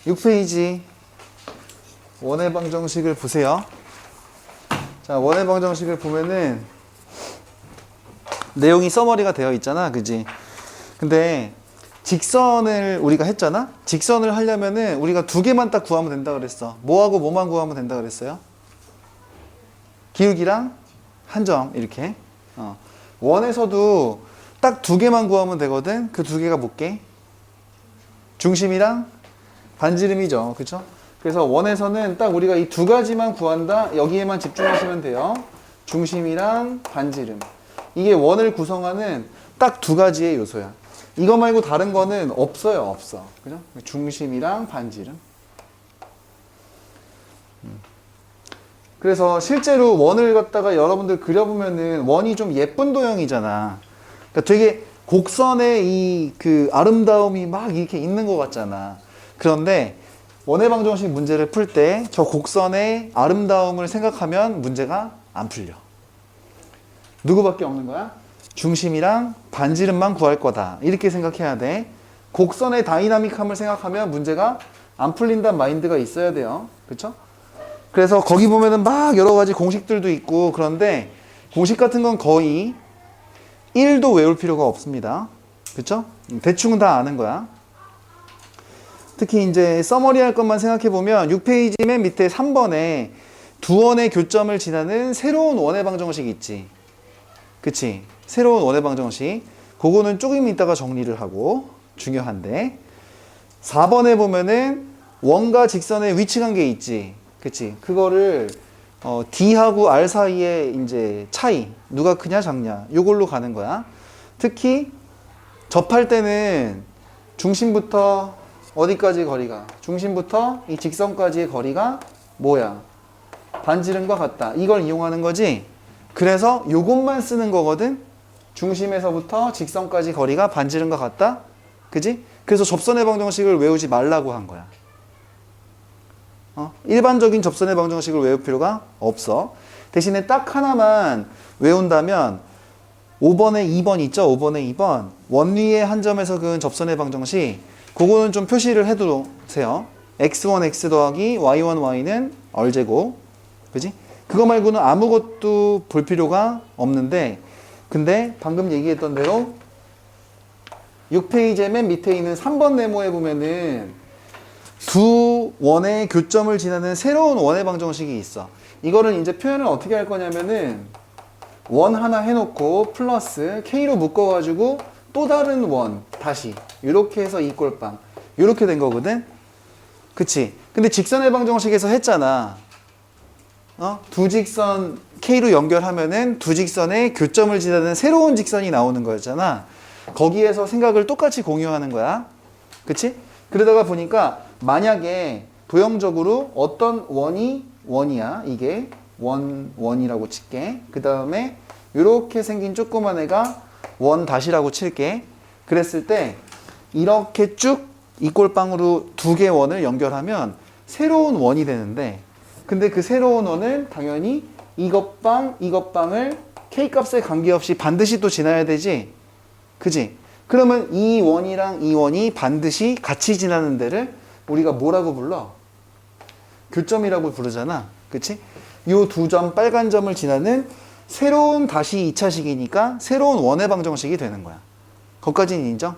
6페이지 원의 방정식을 보세요. 자, 원의 방정식을 보면은 내용이 서머리가 되어 있잖아, 그지? 근데 직선을 우리가 했잖아? 직선을 하려면은 우리가 두 개만 딱 구하면 된다 그랬어. 뭐하고 뭐만 구하면 된다 그랬어요? 기울기랑 한 점, 이렇게. 원에서도 딱 두 개만 구하면 되거든? 그 두 개가 뭘게? 중심이랑 반지름이죠. 그쵸? 그래서 원에서는 딱 우리가 이 두 가지만 구한다? 여기에만 집중하시면 돼요. 중심이랑 반지름. 이게 원을 구성하는 딱 두 가지의 요소야. 이거 말고 다른 거는 없어요, 없어. 그죠? 중심이랑 반지름. 그래서 실제로 원을 갖다가 여러분들 그려보면은 원이 좀 예쁜 도형이잖아. 그러니까 되게 곡선의 이 그 아름다움이 막 이렇게 있는 것 같잖아. 그런데 원의 방정식 문제를 풀 때 저 곡선의 아름다움을 생각하면 문제가 안 풀려. 누구밖에 없는 거야? 중심이랑 반지름만 구할 거다. 이렇게 생각해야 돼. 곡선의 다이나믹함을 생각하면 문제가 안 풀린다는 마인드가 있어야 돼요. 그렇죠? 그래서 거기 보면은 막 여러 가지 공식들도 있고, 그런데 공식 같은 건 거의 1도 외울 필요가 없습니다. 그렇죠? 대충 다 아는 거야. 특히 이제 서머리 할 것만 생각해 보면 6페이지 맨 밑에 3번에 두 원의 교점을 지나는 새로운 원의 방정식 있지. 그치? 새로운 원의 방정식. 그거는 조금 이따가 정리를 하고, 중요한데. 4번에 보면은 원과 직선의 위치 관계 있지. 그치? 그거를 D하고 R 사이의 이제 차이, 누가 크냐 작냐, 요걸로 가는 거야. 특히 접할 때는 중심부터 어디까지 거리가? 중심부터 이 직선까지의 거리가 뭐야? 반지름과 같다. 이걸 이용하는 거지. 그래서 요것만 쓰는 거거든. 중심에서부터 직선까지 거리가 반지름과 같다. 그지? 그래서 접선의 방정식을 외우지 말라고 한 거야. 일반적인 접선의 방정식을 외울 필요가 없어. 대신에 딱 하나만 외운다면 5번에 2번 있죠? 5번에 2번. 원위의 한 점에서 그은 접선의 방정식. 그거는 좀 표시를 해두세요. x1 x 더하기 y1 y는 r제곱. 그지? 그거 말고는 아무것도 볼 필요가 없는데, 근데 방금 얘기했던 대로 6페이지의 맨 밑에 있는 3번 네모에 보면은 두 원의 교점을 지나는 새로운 원의 방정식이 있어. 이거를 이제 표현을 어떻게 할 거냐면은 원 하나 해놓고 플러스 K로 묶어가지고 또 다른 원 다시 이렇게 해서 이 꼴빵 이렇게 된 거거든. 그치? 근데 직선의 방정식에서 했잖아. 두 직선 K로 연결하면은 두 직선의 교점을 지나는 새로운 직선이 나오는 거였잖아. 거기에서 생각을 똑같이 공유하는 거야. 그치? 그러다가 보니까 만약에 도형적으로 어떤 원이야. 이게 원이라고 칠게. 그 다음에 이렇게 생긴 조그만 애가 원 다시라고 칠게. 그랬을 때 이렇게 쭉 이 꼴빵으로 두 개 원을 연결하면 새로운 원이 되는데, 근데 그 새로운 원을 당연히 이것방을 K값에 관계없이 반드시 또 지나야 되지. 그지? 그러면 이 원이랑 이 원이 반드시 같이 지나는 데를 우리가 뭐라고 불러? 교점이라고 부르잖아. 그치? 요 두 점 빨간 점을 지나는 새로운 다시 2차식이니까 새로운 원의 방정식이 되는 거야. 거기까지는 인정?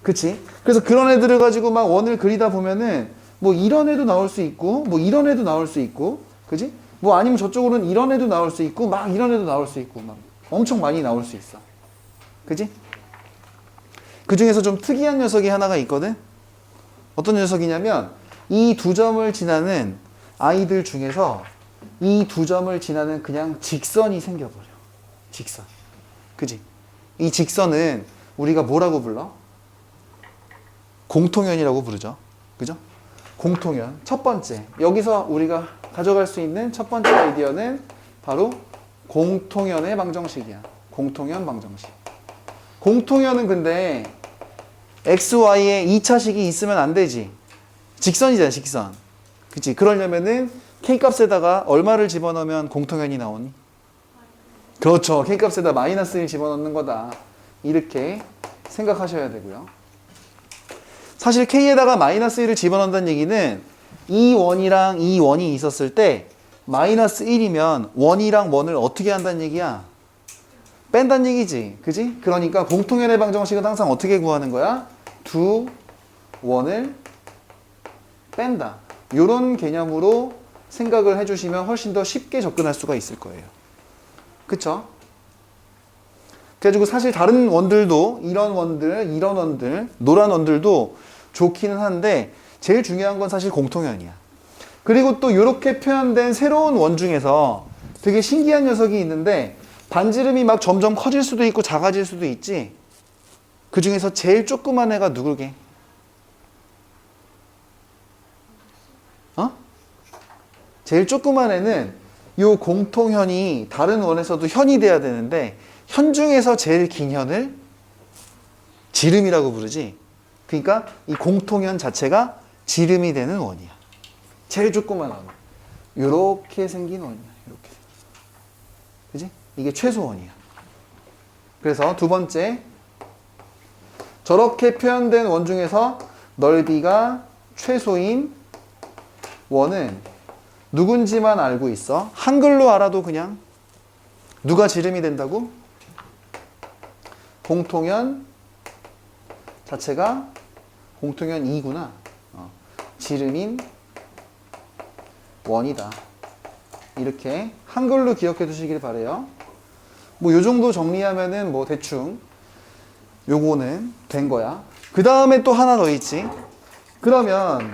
그치? 그래서 그런 애들을 가지고 막 원을 그리다 보면은 뭐 이런 애도 나올 수 있고 뭐 이런 애도 나올 수 있고, 그치? 뭐 아니면 저쪽으로는 이런 애도 나올 수 있고 막 이런 애도 나올 수 있고 막 엄청 많이 나올 수 있어. 그치? 그 중에서 좀 특이한 녀석이 하나가 있거든? 어떤 녀석이냐면 이 두 점을 지나는 아이들 중에서 이 두 점을 지나는 그냥 직선이 생겨버려. 직선. 그지? 이 직선은 우리가 뭐라고 불러? 공통연이라고 부르죠. 그죠? 공통연. 첫 번째. 여기서 우리가 가져갈 수 있는 첫 번째 아이디어는 바로 공통연의 방정식이야. 공통연 방정식. 공통연은 근데 XY에 2차식이 있으면 안 되지. 직선이잖아, 직선. 그치? 그러려면은 K값에다가 얼마를 집어넣으면 공통연이 나오니? 그렇죠. K값에다 마이너스 1 집어넣는 거다. 이렇게 생각하셔야 되고요. 사실 K에다가 마이너스 1을 집어넣는다는 얘기는 이 원이랑 이 원이 있었을 때 마이너스 1이면 원이랑 원을 어떻게 한다는 얘기야? 뺀다는 얘기지. 그지? 그러니까 공통연의 방정식은 항상 어떻게 구하는 거야? 두 원을 뺀다. 이런 개념으로 생각을 해주시면 훨씬 더 쉽게 접근할 수가 있을 거예요. 그쵸? 그래가지고 사실 다른 원들도 이런 원들, 노란 원들도 좋기는 한데 제일 중요한 건 사실 공통연이야. 그리고 또 이렇게 표현된 새로운 원 중에서 되게 신기한 녀석이 있는데 반지름이 막 점점 커질 수도 있고 작아질 수도 있지. 그 중에서 제일 조그만 애가 누구게? 제일 조그만 애는 이 공통현이 다른 원에서도 현이 돼야 되는데 현 중에서 제일 긴 현을 지름이라고 부르지. 그러니까 이 공통현 자체가 지름이 되는 원이야. 제일 조그만 원. 이렇게 생긴 원이야. 이렇게 생긴. 그지? 이게 최소원이야. 그래서 두 번째, 저렇게 표현된 원 중에서 넓이가 최소인 원은 누군지만 알고 있어. 한글로 알아도 그냥 누가 지름이 된다고? 공통연 자체가 공통연 2구나. 지름인 원이다. 이렇게 한글로 기억해 두시길 바래요. 뭐 요 정도 정리하면은 뭐 대충 요거는 된 거야. 그 다음에 또 하나 더 있지. 그러면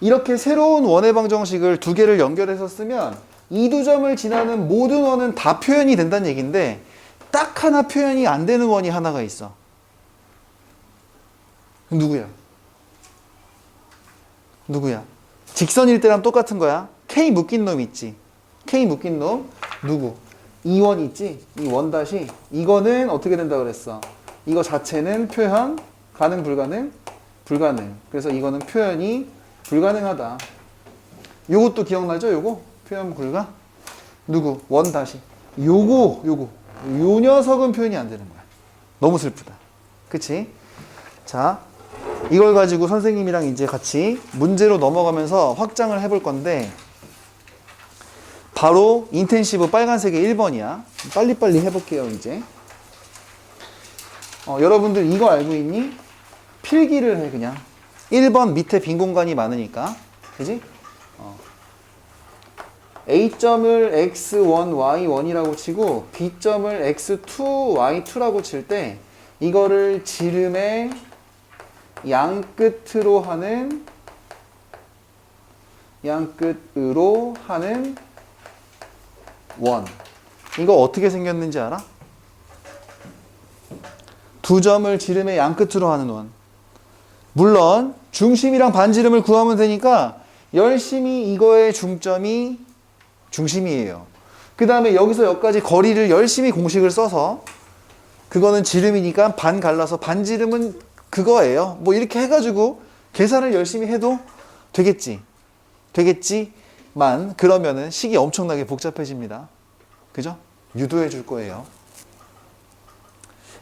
이렇게 새로운 원의 방정식을 두 개를 연결해서 쓰면 이 두 점을 지나는 모든 원은 다 표현이 된다는 얘기인데 딱 하나 표현이 안 되는 원이 하나가 있어. 누구야? 누구야? 직선일 때랑 똑같은 거야. K 묶인 놈 있지. K 묶인 놈 누구? 이 원 있지? 이 원 다시 이거는 어떻게 된다 그랬어? 이거 자체는 표현 가능 불가능? 불가능. 그래서 이거는 표현이 불가능하다. 요것도 기억나죠? 요거 표현 불가? 누구? 원 다시 요거 요 녀석은 표현이 안 되는 거야. 너무 슬프다. 그치? 자, 이걸 가지고 선생님이랑 이제 같이 문제로 넘어가면서 확장을 해볼 건데 바로 인텐시브 빨간색의 1번이야. 빨리빨리 해볼게요. 이제 여러분들 이거 알고 있니? 필기를 해. 그냥 1번 밑에 빈 공간이 많으니까. 그지? A점을 x1, y1이라고 치고 B점을 x2, y2라고 칠 때 이거를 지름의 양끝으로 하는 원. 이거 어떻게 생겼는지 알아? 두 점을 지름의 양끝으로 하는 원. 물론 중심이랑 반지름을 구하면 되니까 열심히 이거의 중점이 중심이에요. 그 다음에 여기서 여기까지 거리를 열심히 공식을 써서 그거는 지름이니까 반 갈라서 반지름은 그거예요. 뭐 이렇게 해가지고 계산을 열심히 해도 되겠지만 그러면은 식이 엄청나게 복잡해집니다. 그죠? 유도해 줄 거예요.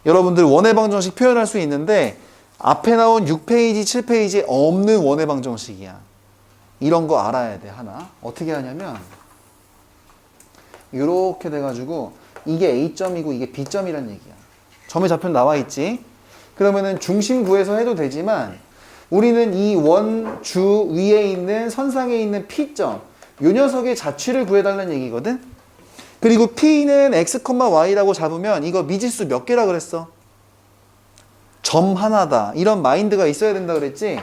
여러분들 원의 방정식 표현할 수 있는데 앞에 나온 6페이지, 7페이지에 없는 원의 방정식이야. 이런 거 알아야 돼. 하나. 어떻게 하냐면 이렇게 돼가지고 이게 A점이고 이게 B점이란 얘기야. 점의 좌표는 나와 있지. 그러면은 중심 구해서 해도 되지만 우리는 이 원 주 위에 있는 선상에 있는 P점 요 녀석의 자취를 구해달라는 얘기거든. 그리고 P는 X, Y라고 잡으면 이거 미지수 몇 개라 그랬어? 점 하나다. 이런 마인드가 있어야 된다 그랬지.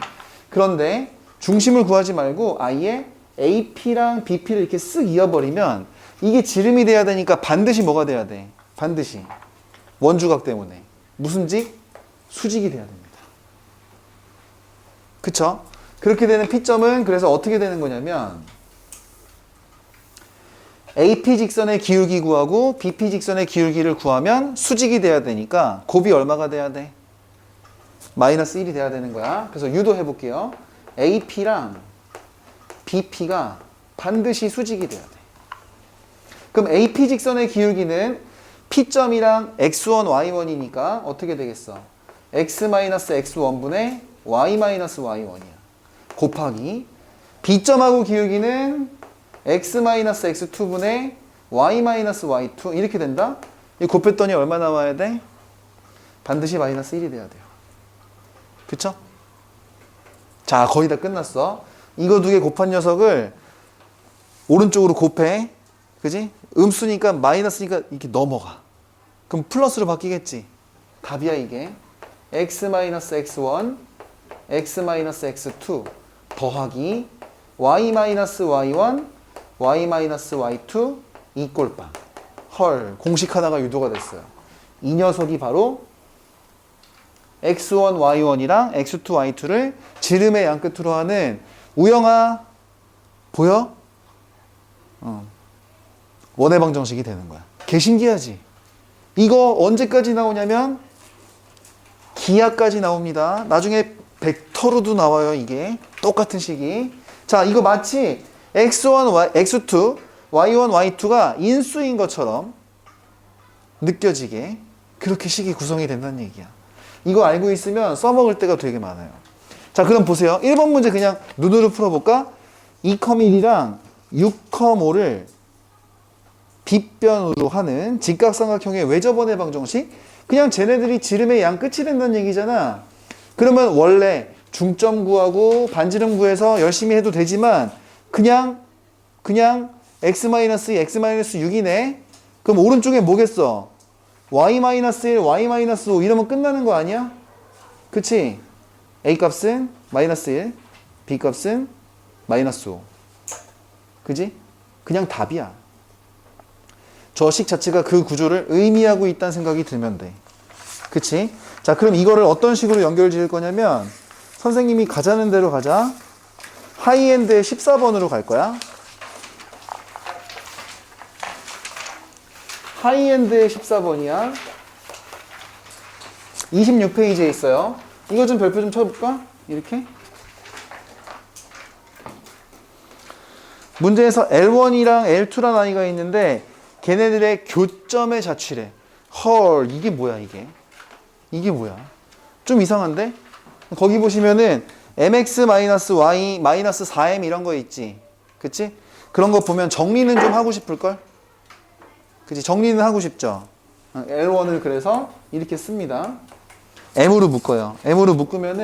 그런데 중심을 구하지 말고 아예 AP랑 BP를 이렇게 쓱 이어버리면 이게 지름이 돼야 되니까 반드시 뭐가 돼야 돼? 반드시 원주각 때문에 무슨 직? 수직이 돼야 됩니다. 그쵸? 그렇게 되는 P점은 그래서 어떻게 되는 거냐면 AP 직선의 기울기 구하고 BP 직선의 기울기를 구하면 수직이 돼야 되니까 곱이 얼마가 돼야 돼? 마이너스 1이 돼야 되는 거야. 그래서 유도해 볼게요. AP랑 BP가 반드시 수직이 돼야 돼. 그럼 AP 직선의 기울기는 P점이랑 x1, y1이니까 어떻게 되겠어? x-x1분의 y-y1이야. 곱하기 B점하고 기울기는 x-x2분의 y-y2 이렇게 된다? 이 곱했더니 얼마 나와야 돼? 반드시 마이너스 1이 돼야 돼요. 그쵸? 자, 거의 다 끝났어. 이거 두 개 곱한 녀석을 오른쪽으로 곱해. 그지? 음수니까 마이너스니까 이렇게 넘어가. 그럼 플러스로 바뀌겠지? 답이야 이게. x-x1, x-x2 더하기 y-y1, y-y2 이 꼴빵. 헐, 공식 하나가 유도가 됐어요. 이 녀석이 바로 x1, y1이랑 x2, y2를 지름의 양 끝으로 하는 우영아 보여? 원의 방정식이 되는 거야. 개 신기하지? 이거 언제까지 나오냐면 기하까지 나옵니다. 나중에 벡터로도 나와요. 이게 똑같은 식이. 자, 이거 마치 x1, x2, y1, y2가 인수인 것처럼 느껴지게 그렇게 식이 구성이 된다는 얘기야. 이거 알고 있으면 써먹을 때가 되게 많아요. 자, 그럼 보세요. 1번 문제 그냥 눈으로 풀어볼까? 2,1이랑 6,5를 빗변으로 하는 직각삼각형의 외접원의 방정식. 그냥 쟤네들이 지름의 양 끝이 된다는 얘기잖아. 그러면 원래 중점 구하고 반지름 구해서 열심히 해도 되지만 그냥 x-2, x-6이네. 그럼 오른쪽에 뭐겠어? y-1, y-5 이러면 끝나는 거 아니야? 그치? a 값은 마이너스 1, b 값은 마이너스 5. 그지? 그냥 답이야. 저 식 자체가 그 구조를 의미하고 있다는 생각이 들면 돼. 그치? 자, 그럼 이거를 어떤 식으로 연결 지을 거냐면 선생님이 가자는 대로 가자. 하이엔드의 14번으로 갈 거야. 하이엔드의 14번이야. 26페이지에 있어요. 이거 좀 별표 좀 쳐볼까? 이렇게. 문제에서 L1이랑 L2란 아이가 있는데 걔네들의 교점의 자취래. 헐, 이게 뭐야 이게? 이게 뭐야? 좀 이상한데? 거기 보시면은 mx-y-4m 이런 거 있지. 그치? 그런 거 보면 정리는 좀 하고 싶을걸? 그치? 정리는 하고 싶죠? L1을 그래서 이렇게 씁니다. m으로 묶어요. m으로 묶으면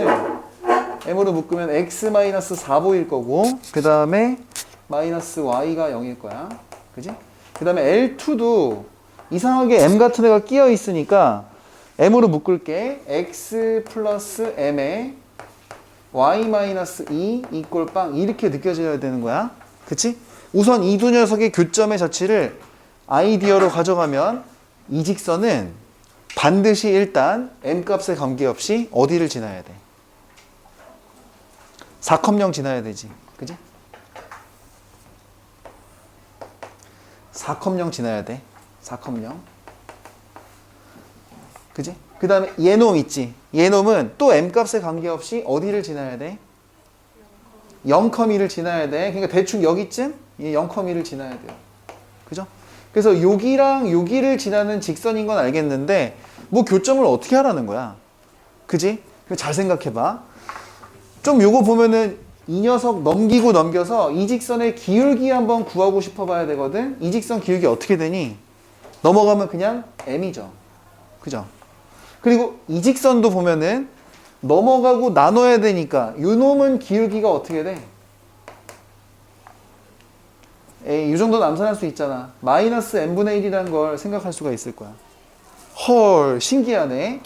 x-4보일 거고 그 다음에 마이너스 y가 0일 거야. 그지? 그 다음에 L2도 이상하게 m 같은 애가 끼어 있으니까 m으로 묶을게. x 플러스 m에 y-2 이꼴 빵 이렇게 느껴져야 되는 거야. 그치? 우선 이 두 녀석의 교점의 자취를 아이디어로 가져가면 이 직선은 반드시 일단 m 값에 관계없이 어디를 지나야 돼? 4,0 지나야 되지. 그지? 4,0 지나야 돼. 4,0. 그지? 그 다음에 얘놈 있지. 얘놈은 또 m 값에 관계없이 어디를 지나야 돼? 0,2를 지나야 돼. 그러니까 대충 여기쯤 0,2를 지나야 돼요. 그죠? 그래서 여기를 지나는 직선인 건 알겠는데 뭐 교점을 어떻게 하라는 거야? 그지? 잘 생각해봐. 좀 요거 보면은 이 녀석 넘기고 넘겨서 이 직선의 기울기 한번 구하고 싶어 봐야 되거든. 이 직선 기울기 어떻게 되니? 넘어가면 그냥 m이죠. 그죠? 그리고 이 직선도 보면은 넘어가고 나눠야 되니까 요 놈은 기울기가 어떻게 돼? 에이, 이 정도는 암산할 수 있잖아. 마이너스 n분의 1이라는 걸 생각할 수가 있을 거야. 헐, 신기하네.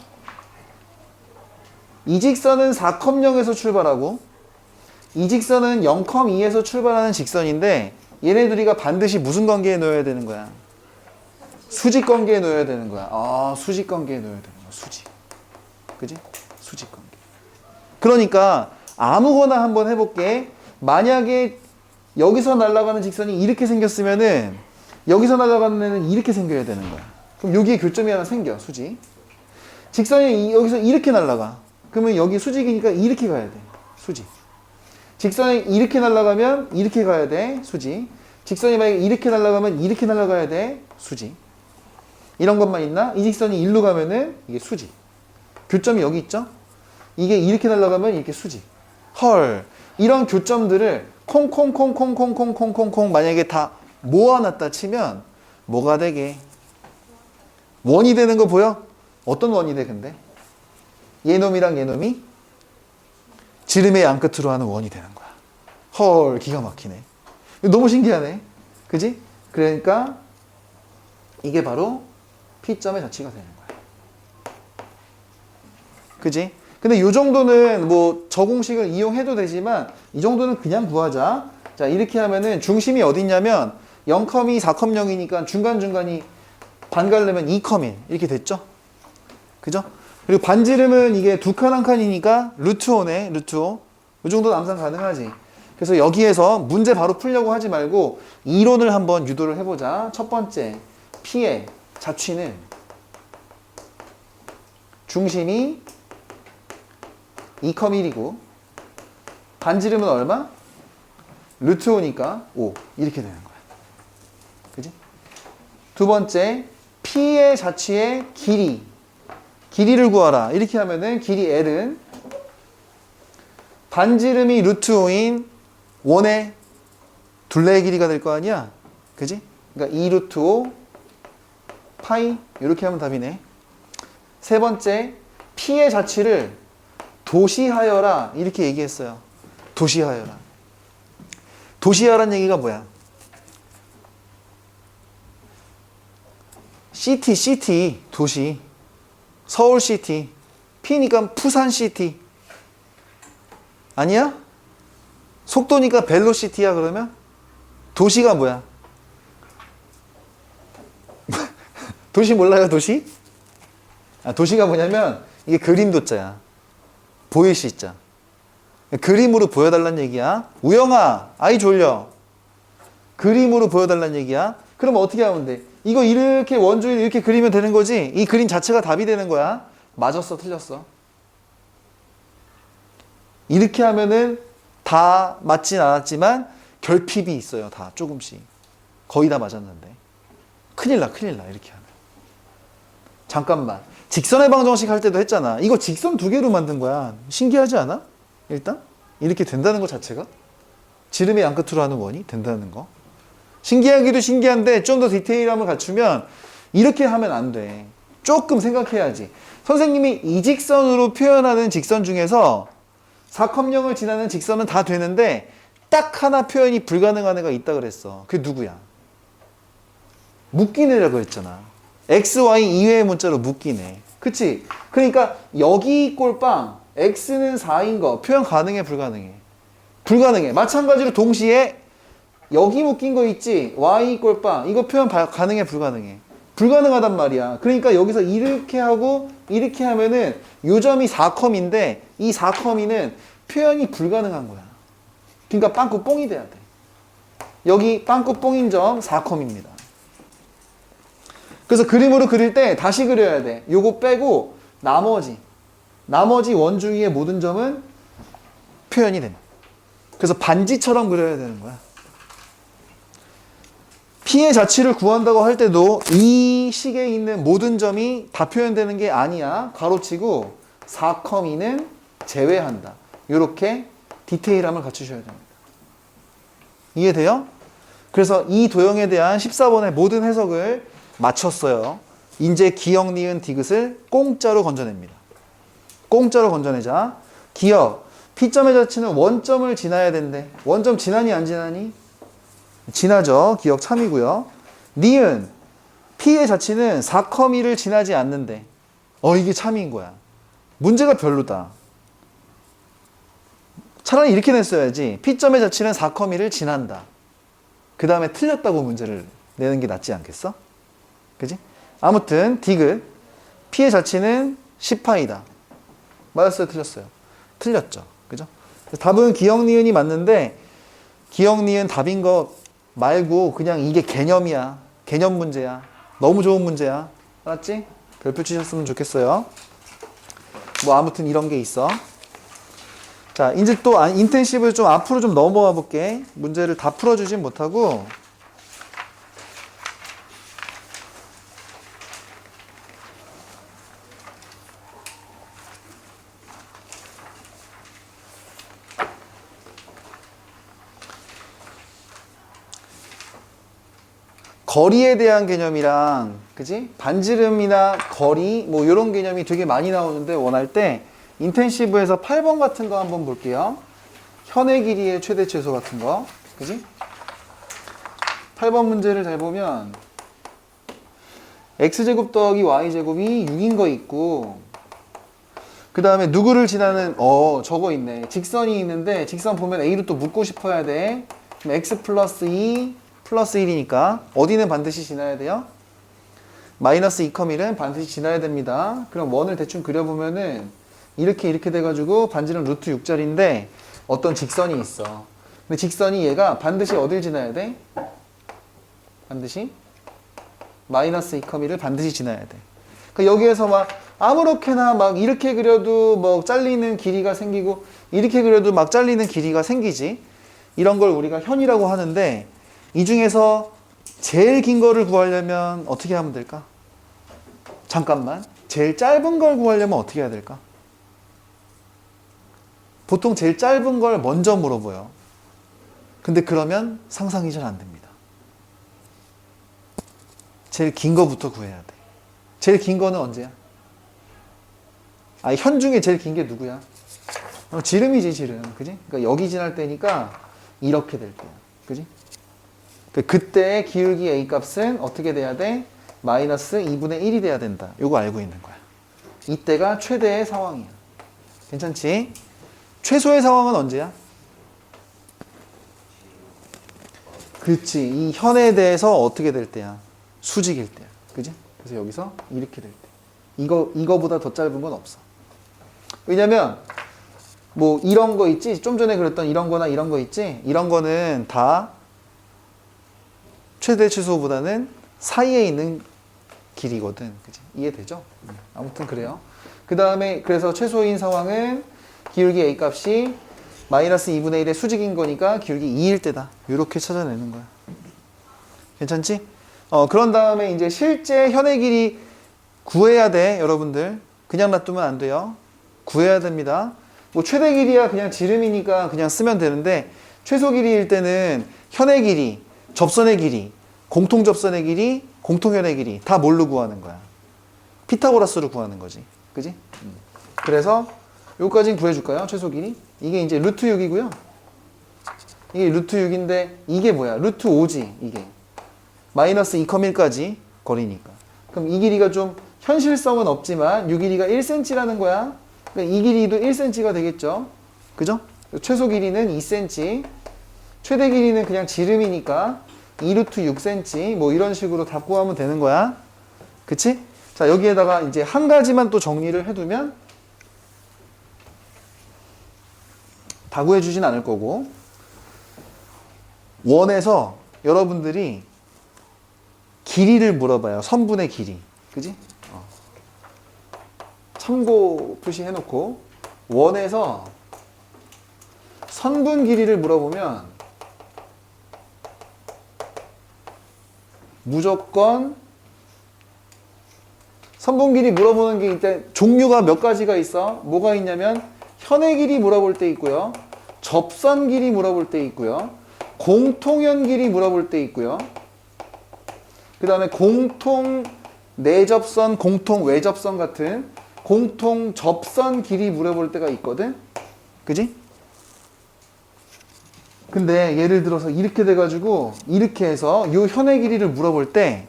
이 직선은 4,0에서 출발하고 이 직선은 0,2에서 출발하는 직선인데 얘네들이가 반드시 무슨 관계에 놓여야 되는 거야? 수직 관계에 놓여야 되는 거야. 아, 수직 관계에 놓여야 되는 거야. 수직. 그지? 수직 관계. 그러니까 아무거나 한번 해볼게. 만약에 여기서 날아가는 직선이 이렇게 생겼으면은 여기서 날아가는 애는 이렇게 생겨야 되는 거야. 그럼 여기에 교점이 하나 생겨. 수직. 직선이 여기서 이렇게 날아가. 그러면 여기 수직이니까 이렇게 가야 돼. 수직. 직선이 이렇게 날아가면 이렇게 가야 돼. 수직. 직선이 만약에 이렇게 날아가면 이렇게 날아가야 돼. 수직. 이런 것만 있나? 이 직선이 일로 가면은 이게 수직. 교점이 여기 있죠? 이게 이렇게 날아가면 이렇게 수직. 헐. 이런 교점들을 콩콩콩콩콩콩콩콩콩 만약에 다 모아놨다 치면 뭐가 되게? 원이 되는 거 보여? 어떤 원이 돼 근데? 얘놈이랑 얘놈이 지름의 양 끝으로 하는 원이 되는 거야. 헐, 기가 막히네. 너무 신기하네. 그지? 그러니까 이게 바로 P점의 자취가 되는 거야. 그지? 근데 이 정도는 뭐 저 공식을 이용해도 되지만 이 정도는 그냥 구하자. 자, 이렇게 하면은 중심이 어디 있냐면 0, 4,0이니까 중간중간이 반갈래면 2,1 이렇게 됐죠? 그죠? 그리고 반지름은 이게 두 칸 한 칸이니까 루트 5네, 루트 5. 이 정도는 암산 가능하지. 그래서 여기에서 문제 바로 풀려고 하지 말고 이론을 한번 유도를 해보자. 첫 번째, P의 자취는 중심이 2,1이고 반지름은 얼마? 루트 5니까 5 이렇게 되는 거야. 그지? 두 번째, P의 자취의 길이를 구하라. 이렇게 하면은 길이 L은 반지름이 루트 5인 원의 둘레의 길이가 될 거 아니야? 그지? 그러니까 2 루트 5 파이 이렇게 하면 답이네. 세 번째, P의 자취를 도시하여라 이렇게 얘기했어요. 도시하여라. 도시하라는 얘기가 뭐야? 시티 도시. 서울시티. P니까 부산시티. 아니야? 속도니까 벨로시티야 그러면? 도시가 뭐야? 도시 몰라요 도시? 도시가 뭐냐면 이게 그림 도자야. 보일 시자. 그림으로 보여달란 얘기야. 우영아, 아이 졸려. 그림으로 보여달란 얘기야. 그럼 어떻게 하면 돼? 이거 이렇게 원주를 이렇게 그리면 되는 거지? 이 그림 자체가 답이 되는 거야. 맞았어, 틀렸어? 이렇게 하면은 다 맞진 않았지만 결핍이 있어요. 다 조금씩. 거의 다 맞았는데. 큰일 나, 이렇게 하면. 잠깐만. 직선의 방정식 할 때도 했잖아. 이거 직선 두 개로 만든 거야. 신기하지 않아? 일단 이렇게 된다는 것 자체가 지름의 양 끝으로 하는 원이 된다는 거. 신기하기도 신기한데 좀 더 디테일함을 갖추면 이렇게 하면 안 돼. 조금 생각해야지. 선생님이 이 직선으로 표현하는 직선 중에서 4,0을 지나는 직선은 다 되는데 딱 하나 표현이 불가능한 애가 있다 그랬어. 그게 누구야? 묶이네라고 했잖아. x, y 이외의 문자로 묶이네. 그치? 그러니까 여기 꼴빵 x는 4인 거 표현 가능해 불가능해? 불가능해. 마찬가지로 동시에 여기 묶인 거 있지? y 꼴빵 이거 표현 가능해 불가능해? 불가능하단 말이야. 그러니까 여기서 이렇게 하고 이렇게 하면은 요 점이 4컴인데 이 4컴이는 표현이 불가능한 거야. 그러니까 빵꾸 뽕이 돼야 돼. 여기 빵꾸 뽕인 점 4컴입니다. 그래서 그림으로 그릴 때 다시 그려야 돼. 요거 빼고 나머지 원주위의 모든 점은 표현이 됩니다. 그래서 반지처럼 그려야 되는 거야. P의 자취를 구한다고 할 때도 이 식에 있는 모든 점이 다 표현되는 게 아니야. 가로치고 4,2는 제외한다. 이렇게 디테일함을 갖추셔야 됩니다. 이해돼요? 그래서 이 도형에 대한 14번의 모든 해석을 마쳤어요. 이제 기역, 니은, 디귿을 공짜로 건져냅니다. 공짜로 건져내자. 기역, P점의 자취는 원점을 지나야 된대. 원점 지나니 안 지나니? 지나죠. 기억 참이고요. 니은, P의 자취는 4,2를 지나지 않는데 이게 참인 거야. 문제가 별로다. 차라리 이렇게 냈어야지. P점의 자취는 4,2를 지난다. 그 다음에 틀렸다고 문제를 내는 게 낫지 않겠어? 그지? 아무튼 디귿, P의 자취는 10파이다. 맞았어요? 틀렸어요? 틀렸죠. 그죠? 답은 기역, 니은이 맞는데 기역, 니은 답인 거 말고 그냥 이게 개념이야. 개념 문제야. 너무 좋은 문제야. 알았지? 별표 치셨으면 좋겠어요. 뭐 아무튼 이런 게 있어. 자, 이제 또 인텐시브를 좀 앞으로 좀 넘어와 볼게. 문제를 다 풀어주진 못하고. 거리에 대한 개념이랑, 그지? 반지름이나 거리, 뭐, 이런 개념이 되게 많이 나오는데, 원할 때, 인텐시브에서 8번 같은 거 한번 볼게요. 현의 길이의 최대 최소 같은 거. 그지? 8번 문제를 잘 보면, x제곱 더하기 y제곱이 6인 거 있고, 그 다음에 누구를 지나는, 저거 있네. 직선이 있는데, 직선 보면 a로 또 묶고 싶어야 돼. 그럼 x 플러스 2 플러스 1이니까 어디는 반드시 지나야 돼요? 마이너스 2,1은 반드시 지나야 됩니다. 그럼 원을 대충 그려보면은 이렇게 돼가지고 반지름 루트 6짜리인데 어떤 직선이 있어. 근데 직선이 얘가 반드시 어딜 지나야 돼? 반드시 마이너스 2,1을 반드시 지나야 돼. 그러니까 여기에서 막 아무렇게나 막 이렇게 그려도 뭐 잘리는 길이가 생기고 이렇게 그려도 막 잘리는 길이가 생기지. 이런 걸 우리가 현이라고 하는데 이 중에서 제일 긴 거를 구하려면 어떻게 하면 될까? 잠깐만. 제일 짧은 걸 구하려면 어떻게 해야 될까? 보통 제일 짧은 걸 먼저 물어봐요. 근데 그러면 상상이 잘 안 됩니다. 제일 긴 거부터 구해야 돼. 제일 긴 거는 언제야? 현 중에 제일 긴 게 누구야? 지름이지, 지름. 그지? 그러니까 여기 지날 때니까 이렇게 될 때야. 그지? 그때 기울기 A 값은 어떻게 돼야 돼? 마이너스 2분의 1이 돼야 된다. 요거 알고 있는 거야. 이때가 최대의 상황이야. 괜찮지? 최소의 상황은 언제야? 그렇지. 이 현에 대해서 어떻게 될 때야? 수직일 때야. 그지? 그래서 여기서 이렇게 될 때. 이거보다 더 짧은 건 없어. 왜냐면, 뭐, 이런 거 있지? 좀 전에 그랬던 이런 거나 이런 거 있지? 이런 거는 다 최대 최소보다는 사이에 있는 길이거든. 그치? 이해되죠? 아무튼 그래요. 그 다음에 그래서 최소인 상황은 기울기 A 값이 마이너스 2분의 1의 수직인 거니까 기울기 2일 때다. 이렇게 찾아내는 거야. 괜찮지? 그런 다음에 이제 실제 현의 길이 구해야 돼, 여러분들. 그냥 놔두면 안 돼요. 구해야 됩니다. 뭐 최대 길이야 그냥 지름이니까 그냥 쓰면 되는데 최소 길이일 때는 현의 길이, 접선의 길이, 공통 접선의 길이, 공통현의 길이 다 뭘로 구하는 거야? 피타고라스로 구하는 거지. 그지? 그래서 요까지는 구해줄까요? 최소 길이? 이게 이제 루트 6이고요. 이게 루트 6인데 이게 뭐야? 루트 5지 이게. 마이너스 2,1까지 거리니까. 그럼 이 길이가 좀 현실성은 없지만 이 길이가 1cm라는 거야. 그러니까 이 길이도 1cm가 되겠죠. 그죠? 최소 길이는 2cm. 최대 길이는 그냥 지름이니까 2루트 6cm 뭐 이런 식으로 답 구하면 되는 거야. 그치? 자, 여기에다가 이제 한 가지만 또 정리를 해두면 다 구해주진 않을 거고 원에서 여러분들이 길이를 물어봐요. 선분의 길이. 그지? 참고 표시해놓고 원에서 선분 길이를 물어보면 무조건 선분 길이 물어보는 게 일단 종류가 몇 가지가 있어. 뭐가 있냐면 현의 길이 물어볼 때 있고요. 접선 길이 물어볼 때 있고요. 공통현 길이 물어볼 때 있고요. 그 다음에 공통 내접선, 공통 외접선 같은 공통 접선 길이 물어볼 때가 있거든. 그지? 근데 예를 들어서 이렇게 돼가지고 이렇게 해서 이 현의 길이를 물어볼 때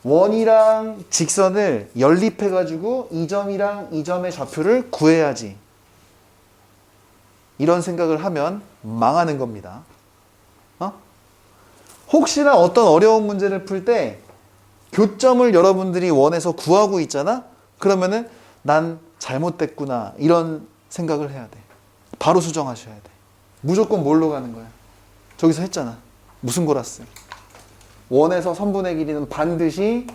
원이랑 직선을 연립해가지고 이 점이랑 이 점의 좌표를 구해야지. 이런 생각을 하면 망하는 겁니다. 혹시나 어떤 어려운 문제를 풀 때 교점을 여러분들이 원에서 구하고 있잖아? 그러면은 난 잘못됐구나. 이런 생각을 해야 돼. 바로 수정하셔야 돼. 무조건 뭘로 가는 거야? 저기서 했잖아. 무슨 고라스? 원에서 선분의 길이는 반드시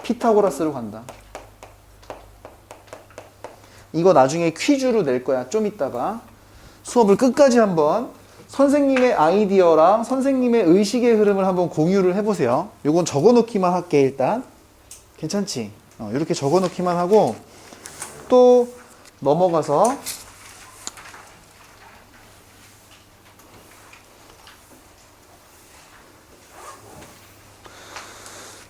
피타고라스로 간다. 이거 나중에 퀴즈로 낼 거야. 좀 이따가. 수업을 끝까지 한번 선생님의 아이디어랑 선생님의 의식의 흐름을 한번 공유를 해보세요. 요건 적어놓기만 할게 일단. 괜찮지? 이렇게 적어놓기만 하고 또 넘어가서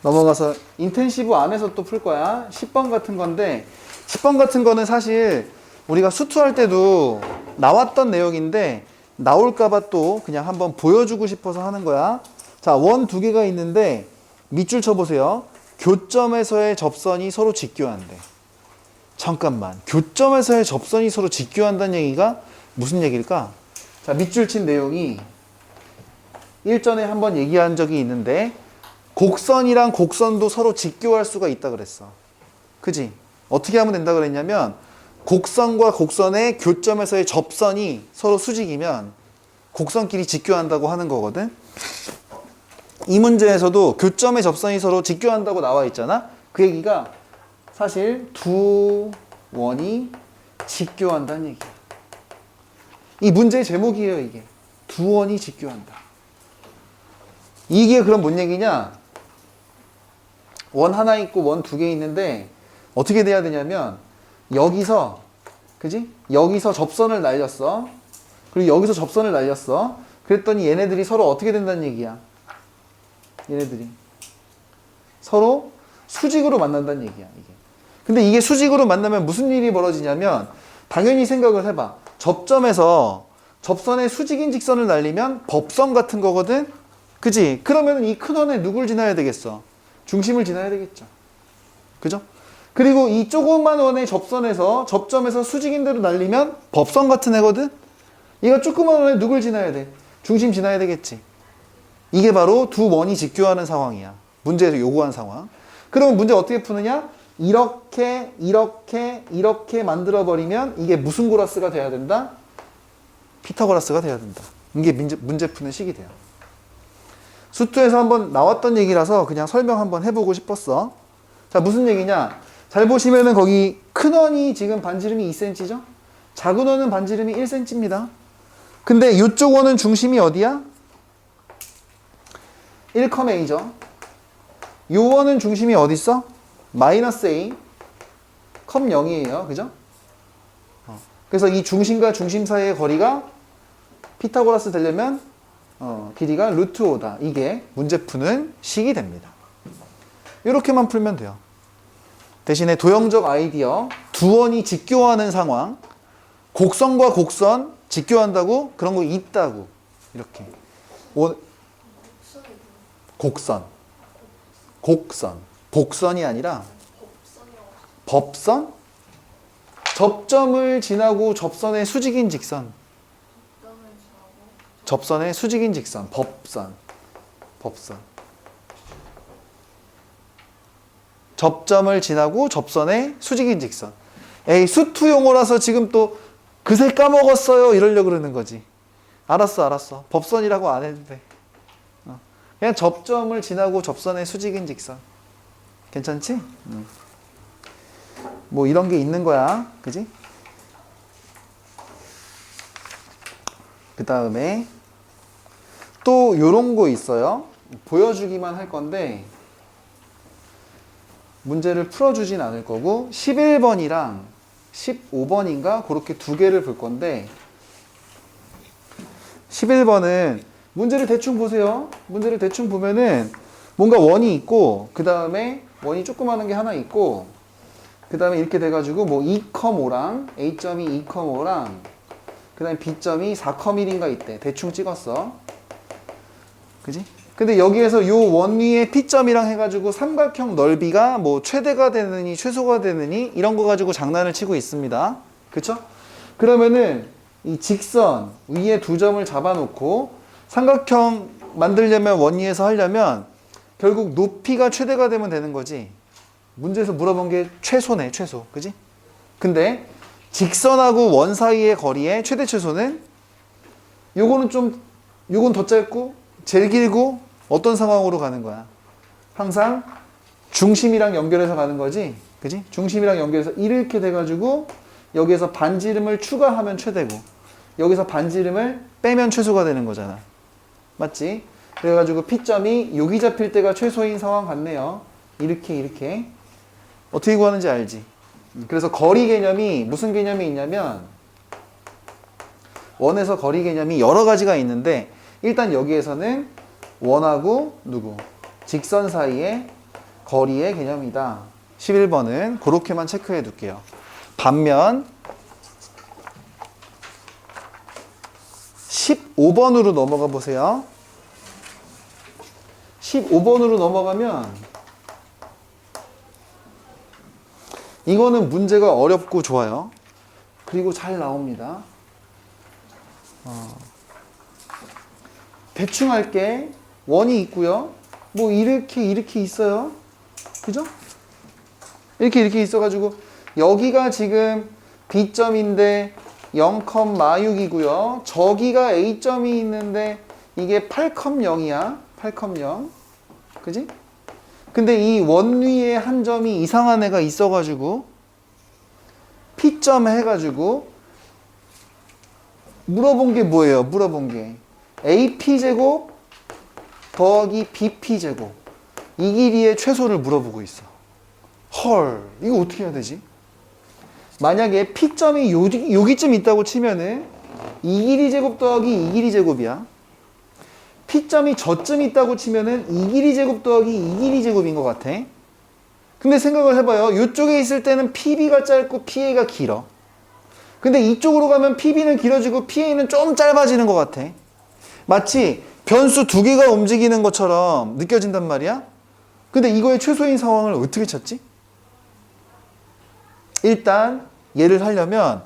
넘어가서 인텐시브 안에서 또 풀 거야. 10번 같은 건데 10번 같은 거는 사실 우리가 수투할 때도 나왔던 내용인데 나올까봐 또 그냥 한번 보여주고 싶어서 하는 거야. 자, 원 두 개가 있는데 밑줄 쳐보세요. 교점에서의 접선이 서로 직교한대. 잠깐만, 교점에서의 접선이 서로 직교한다는 얘기가 무슨 얘기일까? 자, 밑줄 친 내용이 일전에 한번 얘기한 적이 있는데 곡선이랑 곡선도 서로 직교할 수가 있다 그랬어. 그지? 어떻게 하면 된다 그랬냐면 곡선과 곡선의 교점에서의 접선이 서로 수직이면 곡선끼리 직교한다고 하는 거거든. 이 문제에서도 교점의 접선이 서로 직교한다고 나와 있잖아. 그 얘기가 사실 두 원이 직교한다는 얘기야. 이 문제의 제목이에요. 이게 두 원이 직교한다. 이게 그럼 뭔 얘기냐? 원 하나 있고 원 두 개 있는데 어떻게 돼야 되냐면 여기서, 그지? 여기서 접선을 날렸어. 그리고 여기서 접선을 날렸어. 그랬더니 얘네들이 서로 어떻게 된다는 얘기야? 얘네들이 서로 수직으로 만난다는 얘기야. 이게. 근데 이게 수직으로 만나면 무슨 일이 벌어지냐면 당연히 생각을 해봐. 접점에서 접선의 수직인 직선을 날리면 법선 같은 거거든? 그지? 그러면 이 큰 원에 누굴 지나야 되겠어? 중심을 지나야 되겠죠. 그죠? 그리고 이 조그만 원의 접선에서 접점에서 수직인 대로 날리면 법선 같은 애거든? 얘가 조그만 원에 누굴 지나야 돼? 중심 지나야 되겠지. 이게 바로 두 원이 직교하는 상황이야. 문제에서 요구한 상황. 그러면 문제 어떻게 푸느냐? 이렇게 만들어버리면 이게 무슨 고라스가 돼야 된다? 피타고라스가 돼야 된다. 이게 문제 푸는 식이 돼요. 수투에서 한번 나왔던 얘기라서 그냥 설명 한번 해보고 싶었어. 자, 무슨 얘기냐? 잘 보시면은 거기 큰 원이 지금 반지름이 2cm죠? 작은 원은 반지름이 1cm입니다. 근데 이쪽 원은 중심이 어디야? 1,A죠. 요 원은 중심이 어디 있어? 마이너스 A, 0이에요. 그죠? 그래서 이 중심과 중심 사이의 거리가 피타고라스 되려면 길이가 루트 5다. 이게 문제 푸는 식이 됩니다. 이렇게만 풀면 돼요. 대신에 도형적 아이디어, 두 원이 직교하는 상황, 곡선과 곡선 직교한다고? 그런 거 있다고. 이렇게. 곡선. 복선이 아니라 법선? 접점을 지나고 접선의 수직인 직선. 접선의 수직인 직선. 법선. 접점을 지나고 접선의 수직인 직선. 에이, 수투 용어라서 지금 또 그새 까먹었어요 이러려고 그러는 거지. 알았어. 법선이라고 안 해도 돼. 그냥 접점을 지나고 접선의 수직인 직선. 괜찮지? 뭐 이런 게 있는 거야. 그지? 그 다음에 또 요런 거 있어요. 보여주기만 할 건데 문제를 풀어주진 않을 거고 11번이랑 15번인가 그렇게 두 개를 볼 건데 11번은 문제를 대충 보세요. 문제를 대충 보면은 뭔가 원이 있고 그 다음에 원이 조그마한 게 하나 있고 그 다음에 이렇게 돼가지고 뭐 2,5랑 A점이 2,5랑 그 다음에 B점이 4,1인가 있대. 대충 찍었어. 그지? 근데 여기에서 요 원 위에 P점이랑 해가지고 삼각형 넓이가 뭐 최대가 되느니 최소가 되느니 이런 거 가지고 장난을 치고 있습니다. 그쵸? 그러면은 이 직선 위에 두 점을 잡아놓고 삼각형 만들려면 원 위에서 하려면 결국 높이가 최대가 되면 되는 거지. 문제에서 물어본 게 최소네, 최소. 그지? 근데 직선하고 원 사이의 거리의 최대 최소는 요건 더 짧고 제일 길고 어떤 상황으로 가는 거야? 항상 중심이랑 연결해서 가는 거지. 그지? 중심이랑 연결해서 이렇게 돼가지고 여기에서 반지름을 추가하면 최대고 여기서 반지름을 빼면 최소가 되는 거잖아. 맞지? 그래가지고 P점이 여기 잡힐 때가 최소인 상황 같네요. 이렇게. 어떻게 구하는지 알지? 그래서 거리 개념이 무슨 개념이 있냐면 원에서 거리 개념이 여러 가지가 있는데 일단 여기에서는 원하고 누구? 직선 사이의 거리의 개념이다. 11번은 그렇게만 체크해 둘게요. 반면 15번으로 넘어가 보세요. 15번으로 넘어가면 이거는 문제가 어렵고 좋아요. 그리고 잘 나옵니다. 대충 할게. 원이 있고요. 뭐 이렇게 있어요. 그죠? 이렇게 있어가지고 여기가 지금 B점인데 0,6이고요. 저기가 A점이 있는데 이게 8,0이야. 8,0. 그지? 근데 이 원 위에 한 점이 이상한 애가 있어가지고 P점 해가지고 물어본 게 뭐예요? 물어본 게 AP제곱 더하기 BP제곱 이 길이의 최소를 물어보고 있어. 헐, 이거 어떻게 해야 되지? 만약에 P점이 여기쯤 있다고 치면은 이 길이 제곱 더하기 이 길이 제곱이야. P점이 저쯤 있다고 치면은 이 길이 제곱 더하기 이 길이 제곱인 것 같아. 근데 생각을 해봐요. 이쪽에 있을 때는 PB가 짧고 PA가 길어. 근데 이쪽으로 가면 PB는 길어지고 PA는 좀 짧아지는 것 같아. 마치 변수 두 개가 움직이는 것처럼 느껴진단 말이야. 근데 이거의 최소인 상황을 어떻게 찾지? 일단 얘를 하려면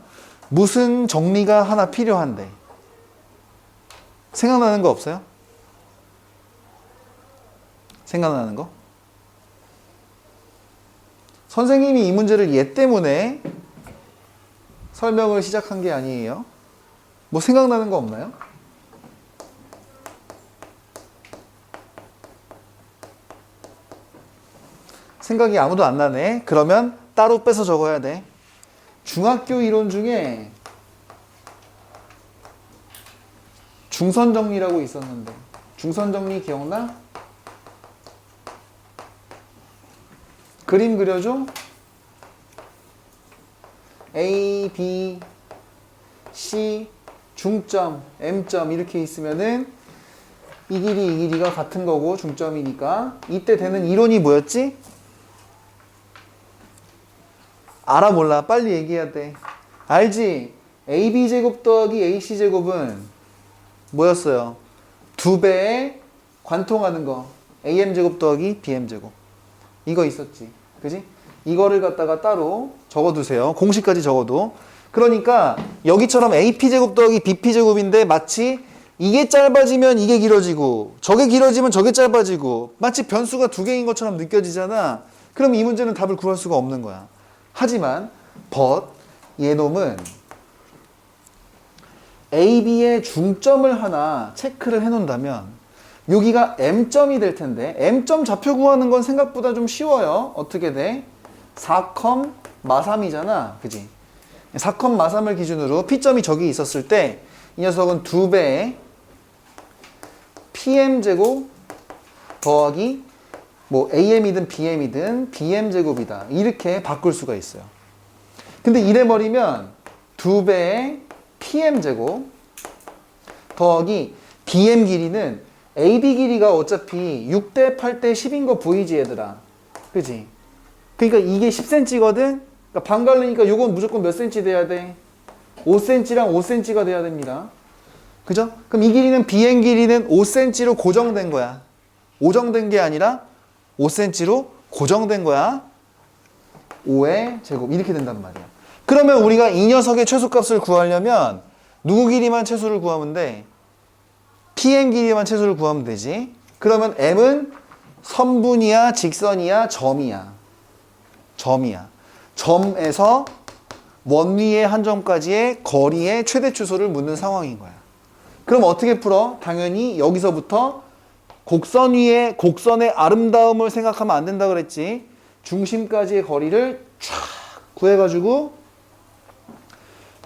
무슨 정리가 하나 필요한데 생각나는 거 없어요? 생각나는 거? 선생님이 이 문제를 얘 때문에 설명을 시작한 게 아니에요. 뭐 생각나는 거 없나요? 생각이 아무도 안 나네. 그러면 따로 빼서 적어야 돼. 중학교 이론 중에 중선정리라고 있었는데 중선정리 기억나? 그림 그려줘. A, B, C, 중점, M점 이렇게 있으면은 이 길이가 같은 거고 중점이니까 이때 되는 이론이 뭐였지? 알아 몰라? 빨리 얘기해야 돼. 알지? AB제곱 더하기 AC제곱은 뭐였어요? 2배에 관통하는 거 AM제곱 더하기 BM제곱 이거 있었지. 그지? 이거를 갖다가 따로 적어두세요. 공식까지 적어도. 그러니까 여기처럼 AP제곱 더하기 BP제곱인데 마치 이게 짧아지면 이게 길어지고 저게 길어지면 저게 짧아지고 마치 변수가 두 개인 것처럼 느껴지잖아. 그럼 이 문제는 답을 구할 수가 없는 거야. 하지만 얘놈은 AB의 중점을 하나 체크를 해놓는다면 여기가 M점이 될 텐데 M점 좌표 구하는 건 생각보다 좀 쉬워요. 어떻게 돼? 4,3이잖아. 그지? 4,3을 기준으로 P점이 저기 있었을 때 이 녀석은 2배의 PM제곱 더하기 뭐 AM이든 BM이든 BM제곱이다. 이렇게 바꿀 수가 있어요. 근데 이래버리면 2배의 PM제곱 더하기 BM 길이는 AB 길이가 어차피 6대 8대 10인 거 보이지 얘들아. 그지? 그러니까 이게 10cm거든? 그러니까 반갈래니까 요건 무조건 몇 cm 돼야 돼? 5cm랑 5cm가 돼야 됩니다. 그죠? 그럼 이 길이는 BM 길이는 5cm로 고정된 거야. 오정된 게 아니라 5cm로 고정된 거야. 5의 제곱 이렇게 된단 말이야. 그러면 우리가 이 녀석의 최소값을 구하려면 누구 길이만 최소를 구하면 돼? PM 길이만 최소를 구하면 되지. 그러면 M은 선분이야, 직선이야, 점이야. 점이야. 점에서 원 위의 한 점까지의 거리의 최대 추소를 묻는 상황인 거야. 그럼 어떻게 풀어? 당연히 여기서부터 곡선 위에 곡선의 아름다움을 생각하면 안 된다 그랬지. 중심까지의 거리를 쫙 구해가지고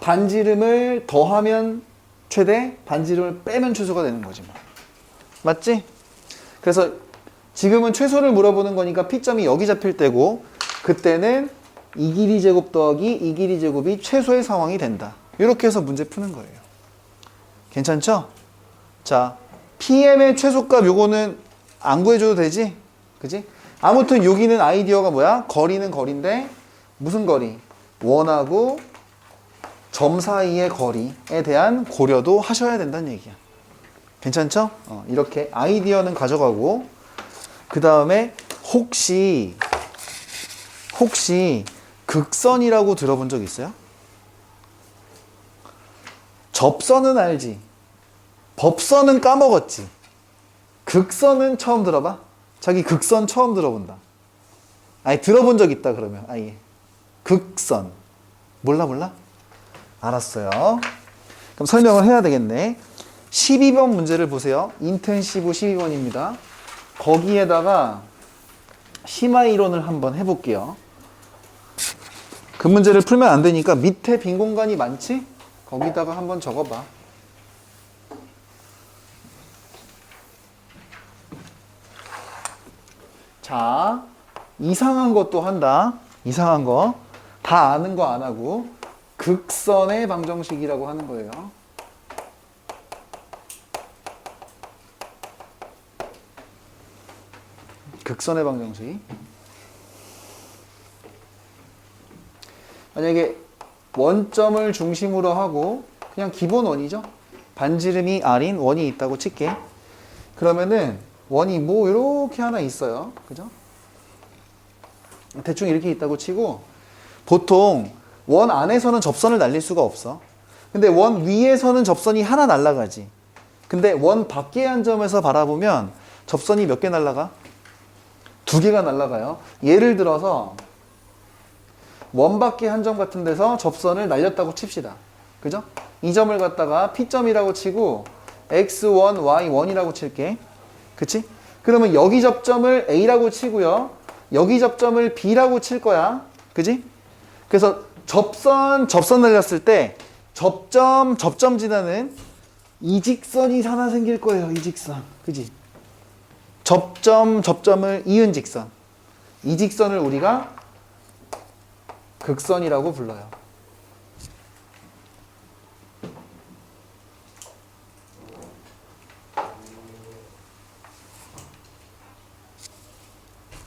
반지름을 더하면 최대, 반지름을 빼면 최소가 되는 거지 뭐. 맞지? 그래서 지금은 최소를 물어보는 거니까 P점이 여기 잡힐 때고 그때는 이 길이 제곱 더하기 이 길이 제곱이 최소의 상황이 된다. 이렇게 해서 문제 푸는 거예요. 괜찮죠? 자, PM의 최소값 요거는 안 구해줘도 되지? 그지? 아무튼 여기는 아이디어가 뭐야? 거리는 거리인데 무슨 거리? 원하고 점 사이의 거리에 대한 고려도 하셔야 된다는 얘기야. 괜찮죠? 이렇게 아이디어는 가져가고 그 다음에 혹시 극선이라고 들어본 적 있어요? 접선은 알지? 법선은 까먹었지? 극선은 처음 들어봐? 자기 극선 처음 들어본다. 아니 들어본 적 있다 그러면 아예 극선 몰라? 알았어요. 그럼 설명을 해야 되겠네. 12번 문제를 보세요. 인텐시브 12번입니다. 거기에다가 심화 이론을 한번 해볼게요. 그 문제를 풀면 안 되니까 밑에 빈 공간이 많지? 거기다가 한번 적어봐. 자, 이상한 것도 한다. 이상한 거. 다 아는 거 안 하고 극선의 방정식이라고 하는 거예요. 극선의 방정식. 만약에 원점을 중심으로 하고 그냥 기본 원이죠. 반지름이 R인 원이 있다고 칠게. 그러면은 원이 뭐 이렇게 하나 있어요. 그죠? 대충 이렇게 있다고 치고 보통 원 안에서는 접선을 날릴 수가 없어. 근데 원 위에서는 접선이 하나 날아가지. 근데 원 밖에 한 점에서 바라보면 접선이 몇 개 날아가? 2개가 날아가요. 예를 들어서 원 밖에 한 점 같은 데서 접선을 날렸다고 칩시다. 그죠? 이 점을 갖다가 P점이라고 치고 X1, Y1이라고 칠게. 그치? 그러면 여기 접점을 A라고 치고요. 여기 접점을 B라고 칠 거야. 그지? 그래서 접선 날렸을 때 접점 지나는 이직선이 하나 생길 거예요. 이직선. 그지? 접점을 이은 직선. 이 직선을 우리가 극선이라고 불러요.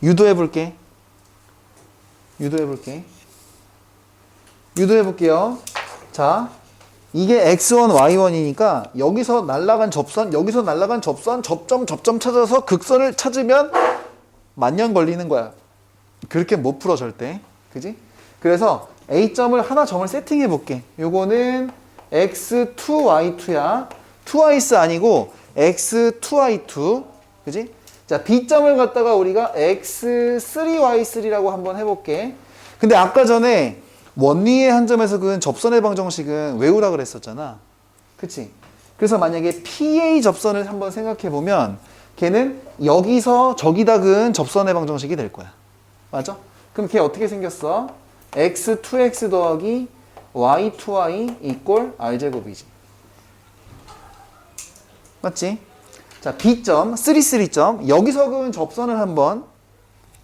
유도해 볼게요. 자, 이게 X1, Y1이니까 여기서 날아간 접선, 접점 찾아서 극선을 찾으면 만년 걸리는 거야. 그렇게 못 풀어 절대. 그지? 그래서 A점을 하나 점을 세팅해 볼게. 요거는 X2Y2야. 2Y스 아니고 X2Y2. 그지? 자, B점을 갖다가 우리가 X3Y3라고 한번 해볼게. 근데 아까 전에 원위의 한 점에서 그은 접선의 방정식은 외우라 그랬었잖아. 그치? 그래서 만약에 PA 접선을 한번 생각해 보면 걔는 여기서 저기다 그은 접선의 방정식이 될 거야. 맞아? 그럼 걔 어떻게 생겼어? X2X 더하기 Y2Y 이꼴 R제곱이지. 맞지? 자, B점, 3점. 여기서 그은 접선을 한번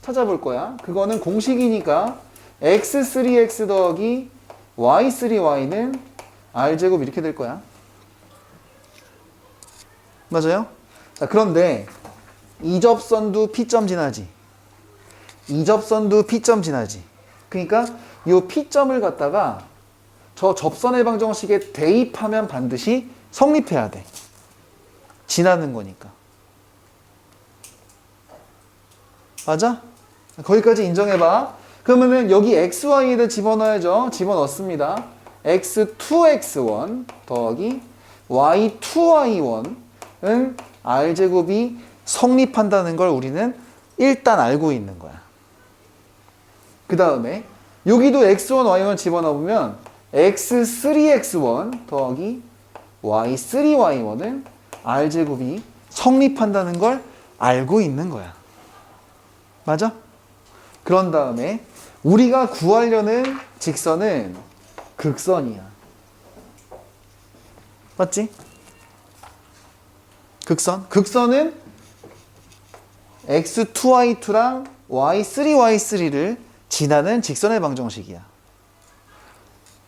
찾아볼 거야. 그거는 공식이니까 X3X 더하기 Y3Y는 R제곱 이렇게 될 거야. 맞아요? 자, 그런데 이 접선도 P점 지나지. 이 접선도 P점 지나지. 그러니까 이 P점을 갖다가 저 접선의 방정식에 대입하면 반드시 성립해야 돼. 지나는 거니까. 맞아? 거기까지 인정해봐. 그러면은 여기 XY를 집어넣어야죠. 집어넣습니다. X2X1 더하기 Y2Y1은 R제곱이 성립한다는 걸 우리는 일단 알고 있는 거야. 그 다음에 여기도 X1, Y1 집어넣으면 X3X1 더하기 Y3Y1은 R제곱이 성립한다는 걸 알고 있는 거야. 맞아? 그런 다음에 우리가 구하려는 직선은 극선이야. 맞지? 극선? 극선은 X2Y2랑 Y3Y3를 지나는 직선의 방정식이야.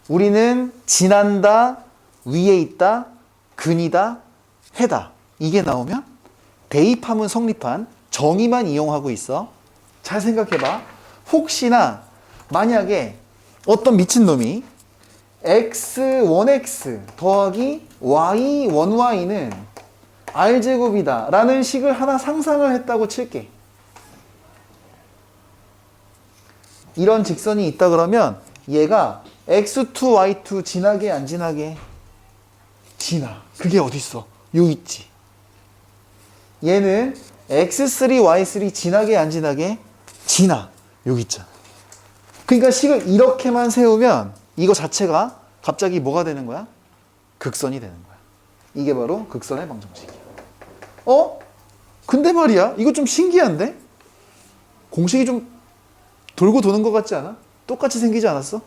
우리는 지난다, 위에 있다, 근이다, 해다. 이게 나오면 대입하면 성립한 정의만 이용하고 있어. 잘 생각해봐. 혹시나 만약에 어떤 미친놈이 x1x 더하기 y1y는 r제곱이다 라는 식을 하나 상상을 했다고 칠게. 이런 직선이 있다 그러면 얘가 x2, y2 지나게 안 지나게? 지나. 그게 어딨어? 요 있지. 얘는 x3, y3 지나게 안 지나게? 지나. 여기 있잖아. 그러니까 식을 이렇게만 세우면 이거 자체가 갑자기 뭐가 되는 거야? 극선이 되는 거야. 이게 바로 극선의 방정식이야. 근데 말이야, 이거 좀 신기한데? 공식이 좀 돌고 도는 것 같지 않아? 똑같이 생기지 않았어?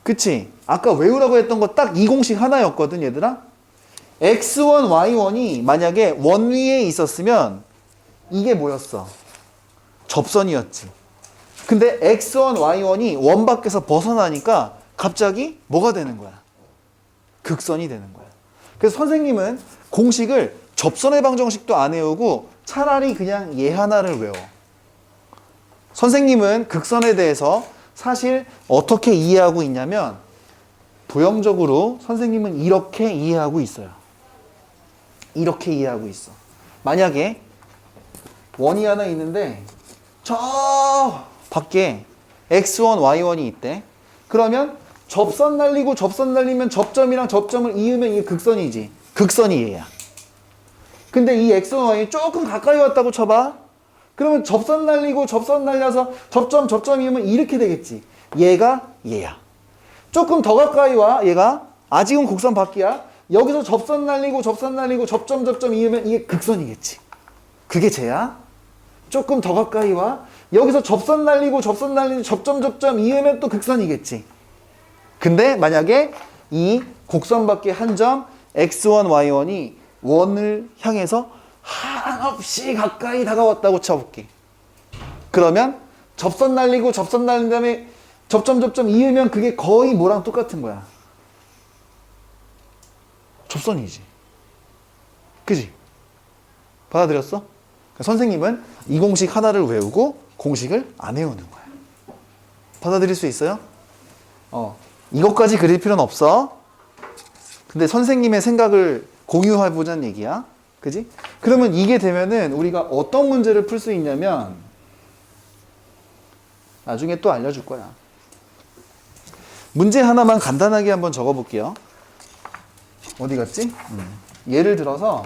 그치? 아까 외우라고 했던 거 딱 이 공식 하나였거든, 얘들아? x1, y1이 만약에 원 위에 있었으면 이게 뭐였어? 접선이었지. 근데 x1, y1이 원 밖에서 벗어나니까 갑자기 뭐가 되는 거야? 극선이 되는 거야. 그래서 선생님은 공식을 접선의 방정식도 안 외우고 차라리 그냥 얘 하나를 외워. 선생님은 극선에 대해서 사실 어떻게 이해하고 있냐면 도형적으로 선생님은 이렇게 이해하고 있어요. 이렇게 이해하고 있어. 만약에 원이 하나 있는데 저 밖에 x1, y1이 있대. 그러면 접선 날리고 접선 날리면 접점이랑 접점을 이으면 이게 극선이지. 극선이 얘야. 근데 이 x1, y 조금 가까이 왔다고 쳐봐. 그러면 접선 날리고 접선 날려서 접점 접점 이으면 이렇게 되겠지. 얘가 얘야. 조금 더 가까이 와. 얘가 아직은 곡선 밖이야. 여기서 접선 날리고 접선 날리고 접점 접점 이으면 이게 극선이겠지. 그게 쟤야. 조금 더 가까이 와. 여기서 접선 날리고 접선 날리고 접점 접점 이으면 또 극선이겠지. 근데 만약에 이 곡선 밖에 한 점 x1, y1이 원을 향해서 한없이 가까이 다가왔다고 쳐볼게. 그러면 접선 날리고 접선 날린 다음에 접점 접점 이으면 그게 거의 뭐랑 똑같은 거야? 접선이지. 그지? 받아들였어? 그러니까 선생님은 이 공식 하나를 외우고 공식을 안 외우는 거야. 받아들일 수 있어요? 이것까지 그릴 필요는 없어. 근데 선생님의 생각을 공유해보자는 얘기야. 그지? 그러면 이게 되면은 우리가 어떤 문제를 풀 수 있냐면 나중에 또 알려줄 거야. 문제 하나만 간단하게 한번 적어볼게요. 어디 갔지? 예를 들어서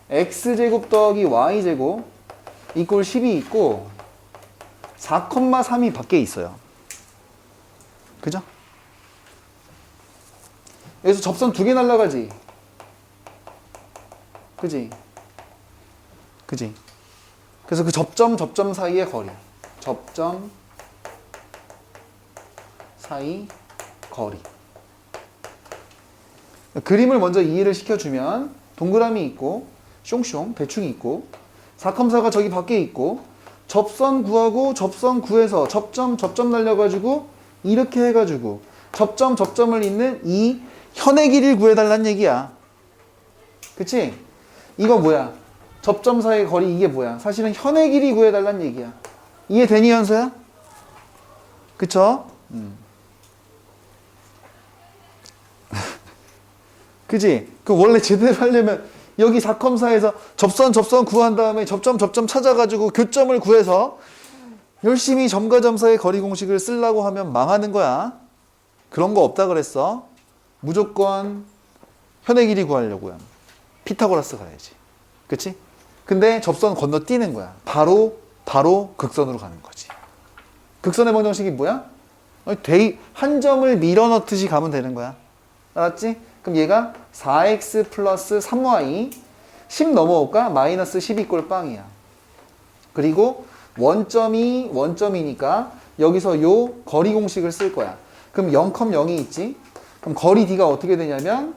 x제곱 더하기 y제곱 이꼴 10이 있고 4,3이 밖에 있어요. 그죠? 여기서 접선 2개 날라가지. 그지? 그지? 그래서 그 접점 사이의 거리. 접점 사이 거리. 그림을 먼저 이해를 시켜주면 동그라미 있고 숑숑 대충이 있고 4,4가 저기 밖에 있고 접선 구하고 접선 구해서 접점 날려가지고 이렇게 해가지고 접점을 잇는 이 현의 길이를 구해달라는 얘기야. 그치? 이거 뭐야? 접점 사이의 거리 이게 뭐야? 사실은 현의 길이 구해달라는 얘기야. 이해되니 현서야? 그쵸? 그지? 그 원래 제대로 하려면 여기 4,4에서 접선 구한 다음에 접점 찾아가지고 교점을 구해서 열심히 점과 점 사이의 거리 공식을 쓰려고 하면 망하는 거야. 그런 거 없다 그랬어. 무조건 현의 길이 구하려고요. 피타고라스 가야지. 그치? 근데 접선 건너뛰는 거야. 바로 극선으로 가는 거지. 극선의 방정식이 뭐야? 한 점을 밀어넣듯이 가면 되는 거야. 알았지? 그럼 얘가 4x 플러스 3y 10 넘어올까? 마이너스 10 이꼴 빵이야. 그리고 원점이니까 여기서 요 거리 공식을 쓸 거야. 그럼 0,0이 있지? 그럼 거리 d가 어떻게 되냐면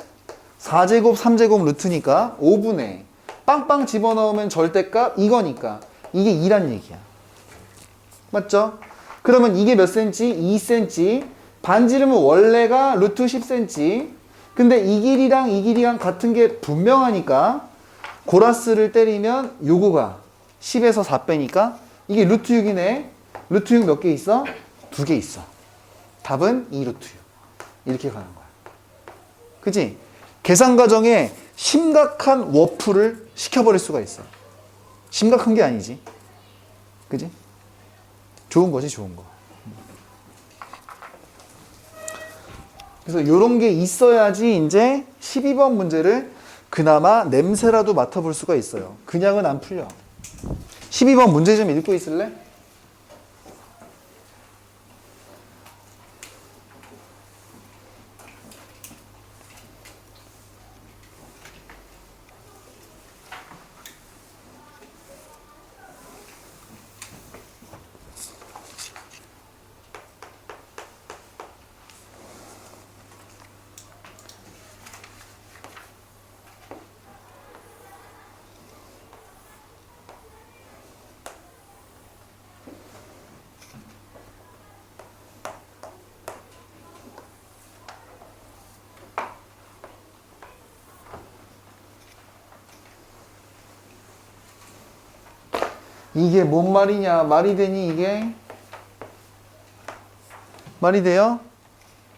4제곱 3제곱 루트니까 5분의 빵빵 집어넣으면 절대값 이거니까 이게 2란 얘기야. 맞죠? 그러면 이게 몇 cm? 2cm. 반지름은 원래가 루트 10cm. 근데 이 길이랑 같은 게 분명하니까 고라스를 때리면 요거가 10에서 4 빼니까 이게 루트 6이네. 루트 6 몇 개 있어? 2개 있어. 답은 2 루트 6. 이렇게 가는 거야. 그치? 계산 과정에 심각한 워프를 시켜버릴 수가 있어. 심각한 게 아니지. 그치? 좋은 거지, 좋은 거. 그래서 요런 게 있어야지 이제 12번 문제를 그나마 냄새라도 맡아볼 수가 있어요. 그냥은 안 풀려. 12번 문제 좀 읽고 있을래? 이게 뭔 말이냐? 말이 되니 이게? 말이 돼요?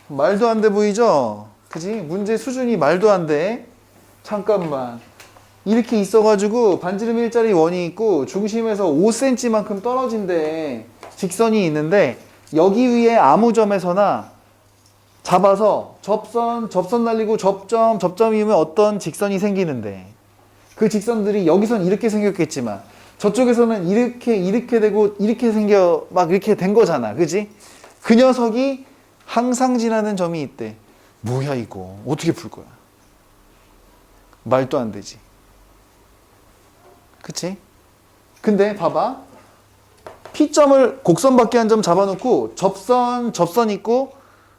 말도 안 돼 보이죠? 그지? 문제 수준이 말도 안 돼. 잠깐만. 이렇게 있어가지고 반지름 일자리 원이 있고 중심에서 5cm만큼 떨어진대. 직선이 있는데 여기 위에 아무 점에서나 잡아서 접선 날리고 접점이면 어떤 직선이 생기는데 그 직선들이 여기선 이렇게 생겼겠지만 저쪽에서는 이렇게 되고 이렇게 생겨 막 이렇게 된 거잖아. 그지? 그 녀석이 항상 지나는 점이 있대. 뭐야 이거 어떻게 풀 거야? 말도 안 되지. 그치? 근데 봐봐. P점을 곡선 밖에 한 점 잡아놓고 접선 있고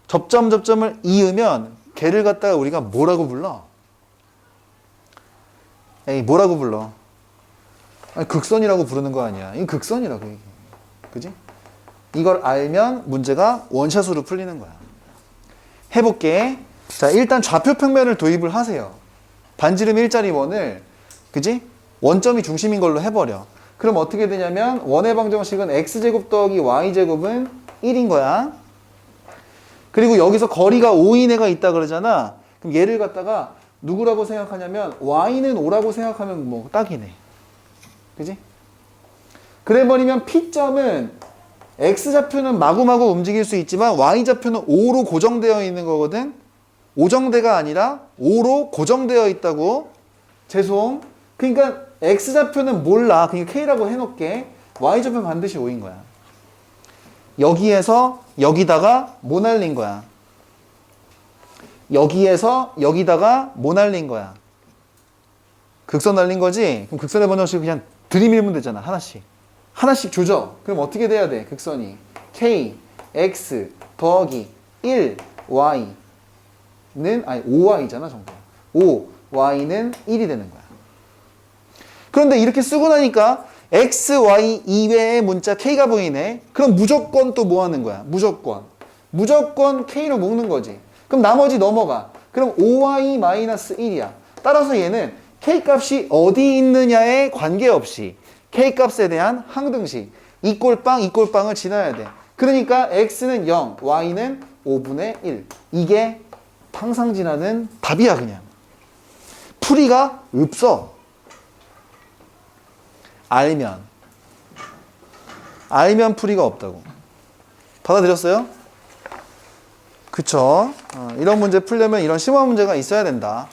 접점을 이으면 걔를 갖다가 우리가 뭐라고 불러? 에이 뭐라고 불러? 아니, 극선이라고 부르는 거 아니야. 이거 극선이라고 얘기해. 그지? 이걸 알면 문제가 원샷으로 풀리는 거야. 해볼게. 자, 일단 좌표 평면을 도입을 하세요. 반지름 일자리 원을, 그지? 원점이 중심인 걸로 해버려. 그럼 어떻게 되냐면 원의 방정식은 x제곱 더하기 y제곱은 1인 거야. 그리고 여기서 거리가 5인 애가 있다 그러잖아. 그럼 얘를 갖다가 누구라고 생각하냐면 y는 5라고 생각하면 뭐 딱이네. 그지? 그래버리면 P점은 X좌표는 마구마구 움직일 수 있지만 Y좌표는 5로 고정되어 있는 거거든. 오정대가 아니라 5로 고정되어 있다고. 죄송. 그러니까 X좌표는 몰라. 그러니까 K라고 해놓을게. Y좌표는 반드시 5인 거야. 여기에서 여기다가 뭐 날린 거야? 여기에서 여기다가 뭐 날린 거야? 극선 날린 거지? 그럼 극선의 방정식 그냥 들이밀면 되잖아. 하나씩 조져. 그럼 어떻게 돼야 돼? 극선이 k, x 더하기 1, y는 아니 5y잖아 정말. 5, y는 1이 되는 거야. 그런데 이렇게 쓰고 나니까 x, y 이외의 문자 k가 보이네. 그럼 무조건 또 뭐 하는 거야? 무조건 k로 묶는 거지. 그럼 나머지 넘어가. 그럼 5y-1이야. 따라서 얘는 K값이 어디 있느냐에 관계없이 K값에 대한 항등식 이 꼴빵을 지나야 돼. 그러니까 X는 0, Y는 5분의 1. 이게 항상 지나는 답이야 그냥. 풀이가 없어. 알면 풀이가 없다고. 받아들였어요? 그쵸? 이런 문제 풀려면 이런 심화 문제가 있어야 된다.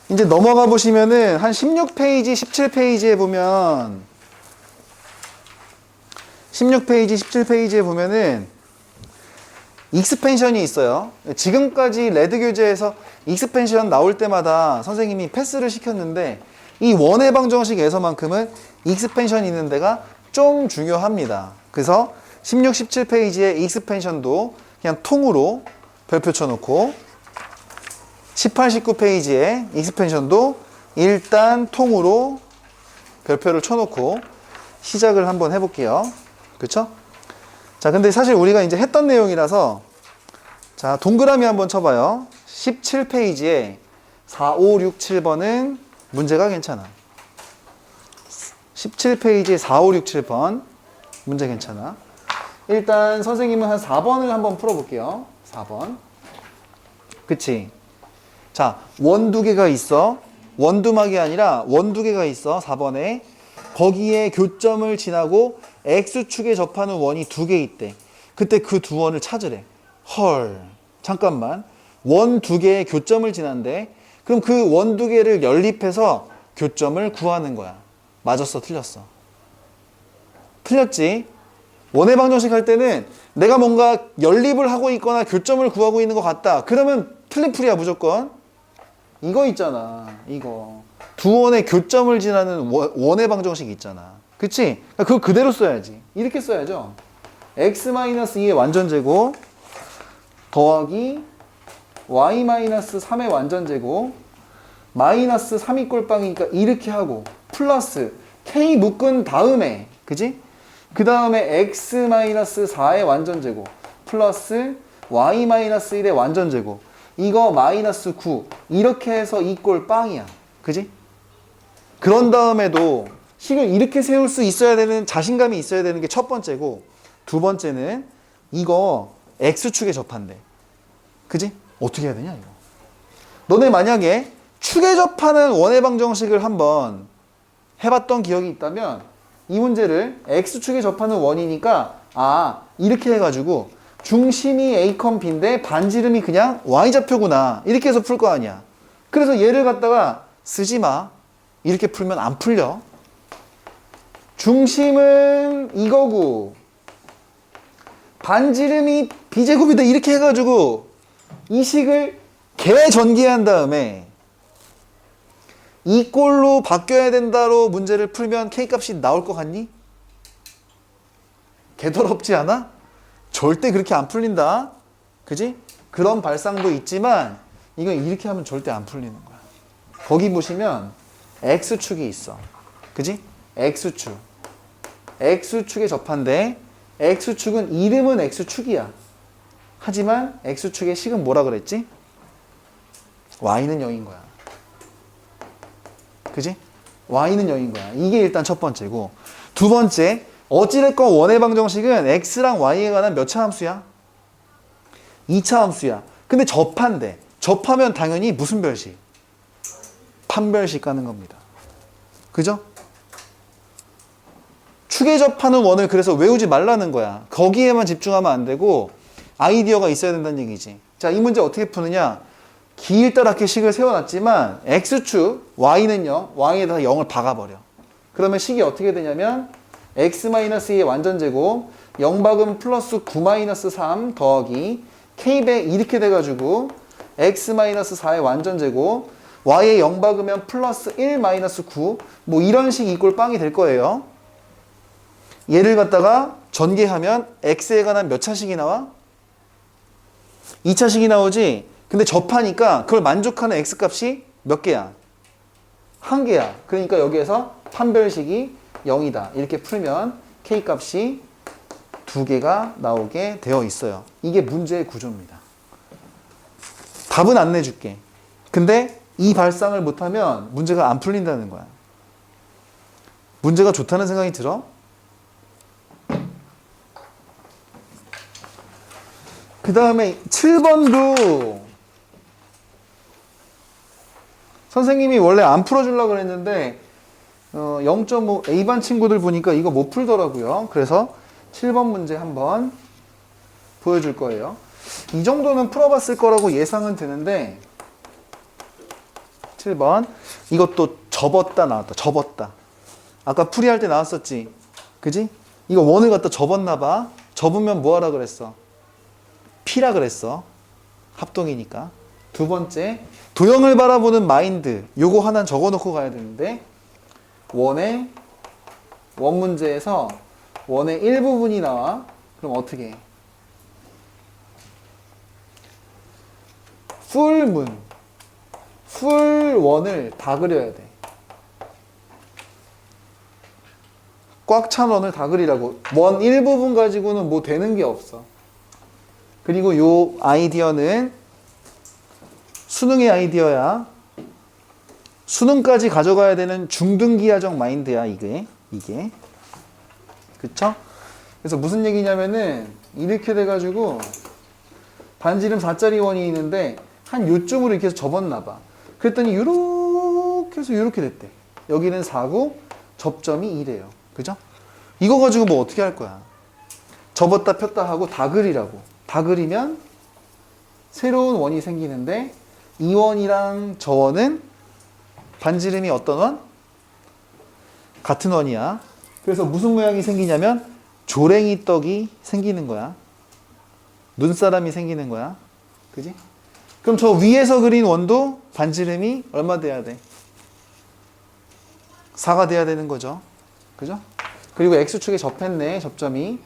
이제 넘어가 보시면은 한 16페이지, 17페이지에 보면 16페이지, 17페이지에 보면은 익스펜션이 있어요. 지금까지 레드 교재에서 익스펜션 나올 때마다 선생님이 패스를 시켰는데 이 원의 방정식에서만큼은 익스펜션이 있는 데가 좀 중요합니다. 그래서 16, 17페이지에 익스펜션도 그냥 통으로 별표 쳐놓고 18, 19페이지에 익스펜션도 일단 통으로 별표를 쳐놓고 시작을 한번 해볼게요. 그쵸? 자, 근데 사실 우리가 이제 했던 내용이라서 자, 동그라미 한번 쳐봐요. 17페이지에 4, 5, 6, 7번은 문제가 괜찮아. 17페이지 4, 5, 6, 7번 문제 괜찮아. 일단 선생님은 한 4번을 한번 풀어볼게요. 4번. 그치? 자, 원 두 개가 있어. 원두막이 아니라 원 두 개가 있어. 4번에. 거기에 교점을 지나고 X축에 접하는 원이 두 개 있대. 그때 그 두 원을 찾으래. 헐. 잠깐만. 원 두 개의 교점을 지난대. 그럼 그 원 두 개를 연립해서 교점을 구하는 거야. 맞았어? 틀렸어? 틀렸지? 원의 방정식 할 때는 내가 뭔가 연립을 하고 있거나 교점을 구하고 있는 것 같다. 그러면 틀린 풀이야 무조건. 이거 있잖아. 이거. 두 원의 교점을 지나는 원의 방정식 있잖아. 그치? 그거 그대로 써야지. 이렇게 써야죠. x-2의 완전제곱 더하기 y-3의 완전제곱 마이너스 3이 꼴빵이니까 이렇게 하고 플러스 k 묶은 다음에 그지? 그 다음에 x-4의 완전제곱 플러스 y-1의 완전제곱 이거 마이너스 9 이렇게 해서 이 꼴 빵이야. 그지? 그런 다음에도 식을 이렇게 세울 수 있어야 되는 자신감이 있어야 되는 게 첫 번째고 두 번째는 이거 x축에 접한대. 그지? 어떻게 해야 되냐 이거. 너네 만약에 축에 접하는 원의 방정식을 한번 해봤던 기억이 있다면 이 문제를 x축에 접하는 원이니까 이렇게 해가지고 중심이 A, B인데 반지름이 그냥 y좌표구나 이렇게 해서 풀 거 아니야. 그래서 얘를 갖다가 쓰지 마. 이렇게 풀면 안 풀려. 중심은 이거고 반지름이 b제곱이다 이렇게 해가지고 이 식을 개전개한 다음에 이 꼴로 바뀌어야 된다로 문제를 풀면 K값이 나올 것 같니? 개더럽지 않아? 절대 그렇게 안 풀린다. 그지? 그런 발상도 있지만 이건 이렇게 하면 절대 안 풀리는 거야. 거기 보시면 X축이 있어. 그지? X축. X축에 접한데 X축은 이름은 X축이야. 하지만 X축의 식은 뭐라 그랬지? Y는 0인 거야. 그지? Y는 0인 거야. 이게 일단 첫 번째고 두 번째 어찌됐건 원의 방정식은 X랑 Y에 관한 몇 차 함수야? 2차 함수야. 근데 접한대. 접하면 당연히 무슨 별식? 판별식 가는 겁니다. 그죠? 축에 접하는 원을 그래서 외우지 말라는 거야. 거기에만 집중하면 안 되고 아이디어가 있어야 된다는 얘기지. 자, 이 문제 어떻게 푸느냐? 길다랗게 식을 세워놨지만 X축, Y는 0, Y에다 0을 박아버려. 그러면 식이 어떻게 되냐면 x-2의 완전제곱 0박음 플러스 9-3 더하기 k배 이렇게 돼가지고 x-4의 완전제곱 y의 0박으면 플러스 1-9 뭐 이런 식 이꼴 빵이 될 거예요. 얘를 갖다가 전개하면 x에 관한 몇 차식이 나와? 2차식이 나오지. 근데 접하니까 그걸 만족하는 x값이 몇 개야? 한 개야. 그러니까 여기에서 판별식이 0이다. 이렇게 풀면 k값이 두 개가 나오게 되어 있어요. 이게 문제의 구조입니다. 답은 안 내줄게. 근데 이 발상을 못하면 문제가 안 풀린다는 거야. 문제가 좋다는 생각이 들어? 그 다음에 7번도 선생님이 원래 안 풀어주려고 그랬는데 0.5 A반 친구들 보니까 이거 못 풀더라고요. 그래서 7번 문제 한번 보여줄 거예요. 이 정도는 풀어봤을 거라고 예상은 되는데 7번 이것도 접었다 나왔다. 접었다. 아까 풀이할 때 나왔었지. 그지? 이거 원을 갖다 접었나 봐. 접으면 뭐 하라 그랬어? P라 그랬어. 합동이니까. 두 번째 도형을 바라보는 마인드. 요거 하나 적어놓고 가야 되는데 원 문제에서 원의 일부분이 나와. 그럼 어떻게 해? 풀원을 다 그려야 돼. 꽉 찬 원을 다 그리라고. 원 일부분 가지고는 뭐 되는 게 없어. 그리고 요 아이디어는 수능의 아이디어야. 수능까지 가져가야 되는 중등기하적 마인드야, 이게. 그쵸? 그래서 무슨 얘기냐면은, 이렇게 돼가지고, 반지름 4짜리 원이 있는데, 한 요쯤으로 이렇게 해서 접었나봐. 그랬더니, 요렇게 해서 요렇게 됐대. 여기는 4고, 접점이 2래요. 그죠? 이거 가지고 뭐 어떻게 할 거야? 접었다 폈다 하고 다 그리라고. 다 그리면, 새로운 원이 생기는데, 이 원이랑 저 원은 반지름이 어떤 원? 같은 원이야. 그래서 무슨 모양이 생기냐면 조랭이 떡이 생기는 거야. 눈사람이 생기는 거야. 그지? 그럼 저 위에서 그린 원도 반지름이 얼마 돼야 돼? 4가 돼야 되는 거죠. 그죠? 그리고 X축에 접했네, 접점이.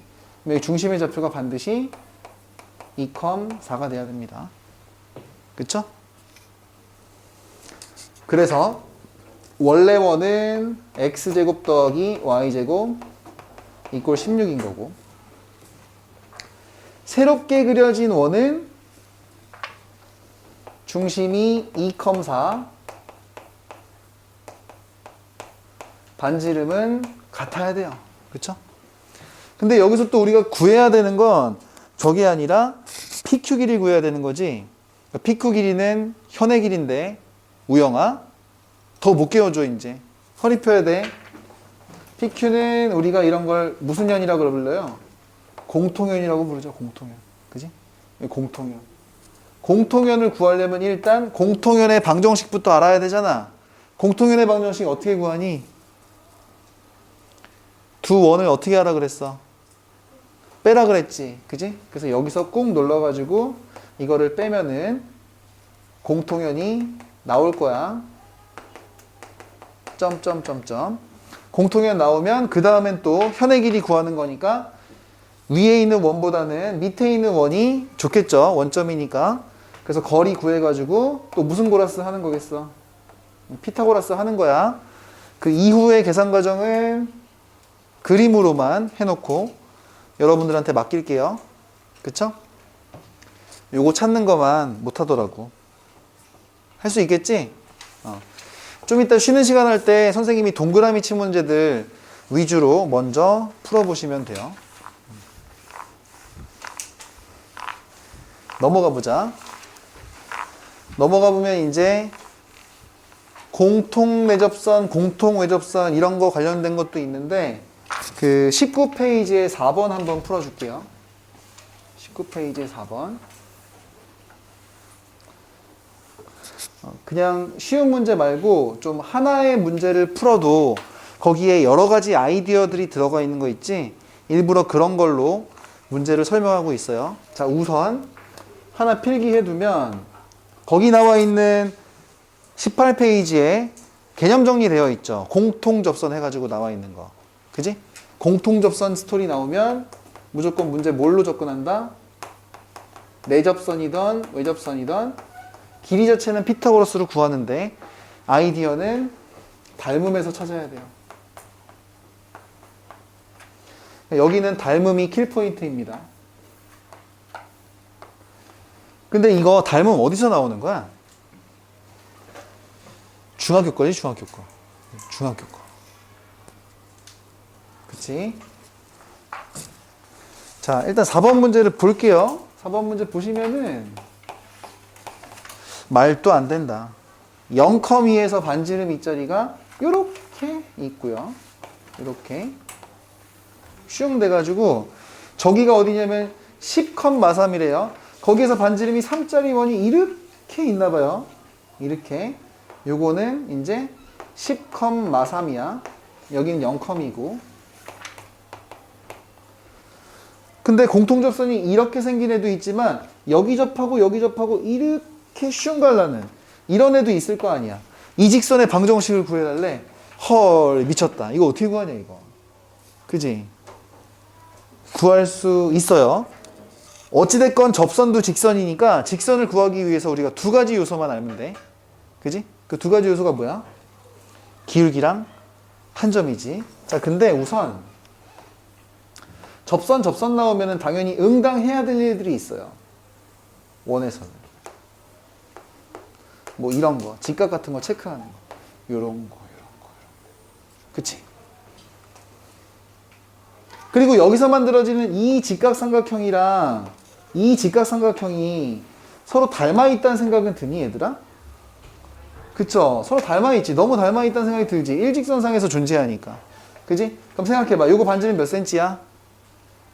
여기 중심의 좌표가 반드시 2,4가 돼야 됩니다. 그쵸? 그래서 원래 원은 x제곱 더하기 y제곱 이꼴 16인 거고, 새롭게 그려진 원은 중심이 2,4, 반지름은 같아야 돼요. 그쵸? 근데 여기서 또 우리가 구해야 되는 건 저게 아니라 PQ 길이 구해야 되는 거지. PQ 길이는 현의 길인데, 우영아 더 못 깨워줘. 이제 허리 펴야 돼. PQ는 우리가 이런 걸 무슨 현이라고 불러요? 공통현이라고 부르죠. 공통현. 그지? 공통현. 공통현을 구하려면 일단 공통현의 방정식부터 알아야 되잖아. 공통현의 방정식 어떻게 구하니? 두 원을 어떻게 하라 그랬어? 빼라 그랬지. 그지? 그래서 여기서 꾹 눌러가지고 이거를 빼면은 공통현이 나올 거야. 점점점점. 공통현 나오면 그 다음엔 또 현의 길이 구하는 거니까 위에 있는 원보다는 밑에 있는 원이 좋겠죠. 원점이니까. 그래서 거리 구해가지고 또 무슨 고라스 하는 거겠어? 피타고라스 하는 거야. 그 이후의 계산 과정은 그림으로만 해놓고 여러분들한테 맡길게요. 그쵸? 요거 찾는 것만 못하더라고. 할 수 있겠지? 좀 이따 쉬는 시간 할 때 선생님이 동그라미 친 문제들 위주로 먼저 풀어보시면 돼요. 넘어가 보자. 넘어가 보면 이제 공통 내접선, 공통 외접선 이런 거 관련된 것도 있는데 그 19페이지에 4번 한번 풀어줄게요. 19페이지에 4번. 그냥 쉬운 문제 말고 좀 하나의 문제를 풀어도 거기에 여러 가지 아이디어들이 들어가 있는 거 있지? 일부러 그런 걸로 문제를 설명하고 있어요. 자, 우선 하나 필기해두면 거기 나와 있는 18페이지에 개념 정리되어 있죠. 공통접선 해가지고 나와 있는 거. 그지? 공통접선 스토리 나오면 무조건 문제 뭘로 접근한다? 내접선이든 외접선이든 길이 자체는 피타고라스로 구하는데 아이디어는 닮음에서 찾아야 돼요. 여기는 닮음이 킬포인트입니다. 근데 이거 닮음 어디서 나오는 거야? 중학교 거지, 중학교 거. 중학교 거. 그치? 자, 일단 4번 문제를 볼게요. 4번 문제 보시면은 말도 안 된다. 0,2에서 반지름 2짜리가 요렇게 있고요. 이렇게 슝 돼가지고 저기가 어디냐면 10,3이래요. 거기에서 반지름이 3짜리 원이 이렇게 있나봐요. 이렇게. 요거는 이제 10,3이야. 여기는 0,2고. 근데 공통접선이 이렇게 생긴 애도 있지만 여기 접하고 여기 접하고 이렇게 슝 갈라는 이런 애도 있을 거 아니야. 이 직선의 방정식을 구해달래. 헐, 미쳤다. 이거 어떻게 구하냐 이거. 그지? 구할 수 있어요. 어찌됐건 접선도 직선이니까 직선을 구하기 위해서 우리가 두 가지 요소만 알면 돼. 그지? 그 두 가지 요소가 뭐야? 기울기랑 한 점이지. 자, 근데 우선 접선 나오면은 당연히 응당해야 될 일들이 있어요. 원에서는. 뭐 이런 거, 직각 같은 거 체크하는 거. 요런 거, 요런 거. 그치? 그리고 여기서 만들어지는 이 직각삼각형이랑 이 직각삼각형이 서로 닮아있다는 생각은 드니, 얘들아? 그쵸? 서로 닮아있지. 너무 닮아있다는 생각이 들지. 일직선상에서 존재하니까. 그지? 그럼 생각해봐. 요거 반지름 몇 센치야?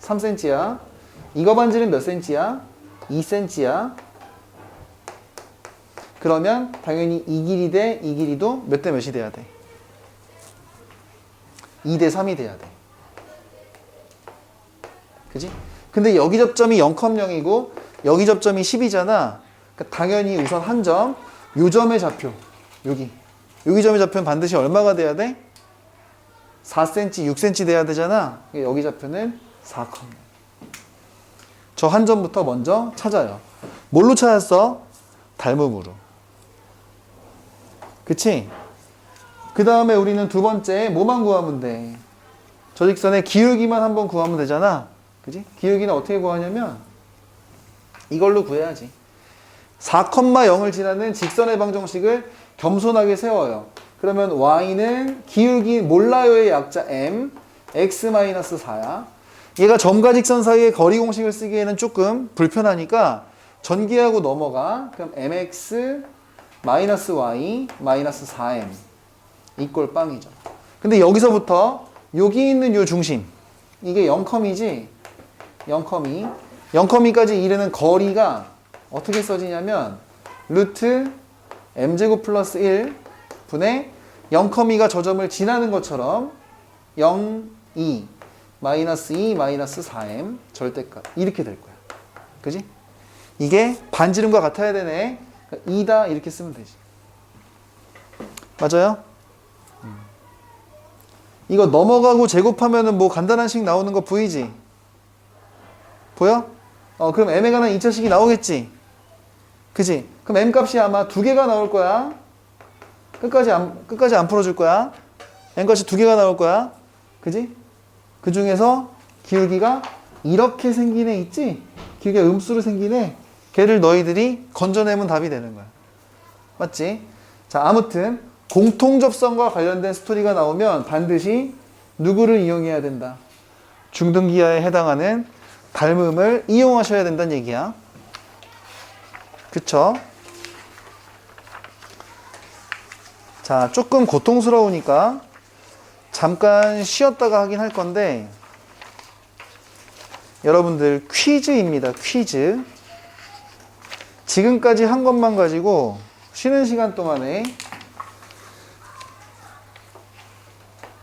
3cm야. 이거 반지름 몇 센치야? 2cm야. 그러면 당연히 이 길이 대 이 길이도 몇 대 몇이 돼야 돼? 2대 3이 돼야 돼. 그지? 근데 여기 접점이 0,0이고 여기 접점이 10이잖아. 그러니까 당연히 우선 한 점, 요 점의 좌표, 여기 점의 좌표는 반드시 얼마가 돼야 돼? 4cm, 6cm 돼야 되잖아. 여기 좌표는 4, 저 한 점부터 먼저 찾아요. 뭘로 찾았어? 닮음으로. 그치? 그 다음에 우리는 두 번째 뭐만 구하면 돼? 저 직선의 기울기만 한번 구하면 되잖아. 그지? 기울기는 어떻게 구하냐면 이걸로 구해야지. 4,0을 지나는 직선의 방정식을 겸손하게 세워요. 그러면 y는 기울기 몰라요의 약자 m, x-4야. 얘가 점과 직선 사이의 거리 공식을 쓰기에는 조금 불편하니까 전개하고 넘어가. 그럼 mx y 4m 이꼴 빵이죠. 근데 여기서부터 여기 있는 요 중심, 이게 0,2지? 0,2. 0,2까지 이르는 거리가 어떻게 써지냐면 루트 m제곱 플러스 1 분의 0,2가 저 점을 지나는 것처럼 0, 2, 마이너스 2, 마이너스 4m 절대값 이렇게 될 거야. 그지? 이게 반지름과 같아야 되네. 2다 이렇게 쓰면 되지. 맞아요? 이거 넘어가고 제곱하면은 뭐 간단한 식 나오는 거 보이지? 보여? 그럼 m에 관한 2차식이 나오겠지? 그지? 그럼 m 값이 아마 두 개가 나올 거야. 끝까지 안 풀어줄 거야. m 값이 두 개가 나올 거야. 그지? 그 중에서 기울기가 이렇게 생긴 애 있지? 기울기가 음수로 생긴 애. 걔를 너희들이 건져내면 답이 되는 거야. 맞지? 자, 아무튼 공통접선과 관련된 스토리가 나오면 반드시 누구를 이용해야 된다? 중등기하에 해당하는 닮음을 이용하셔야 된다는 얘기야. 그쵸? 자, 조금 고통스러우니까 잠깐 쉬었다가 하긴 할 건데 여러분들 퀴즈입니다. 퀴즈. 지금까지 한 것만 가지고 쉬는 시간 동안에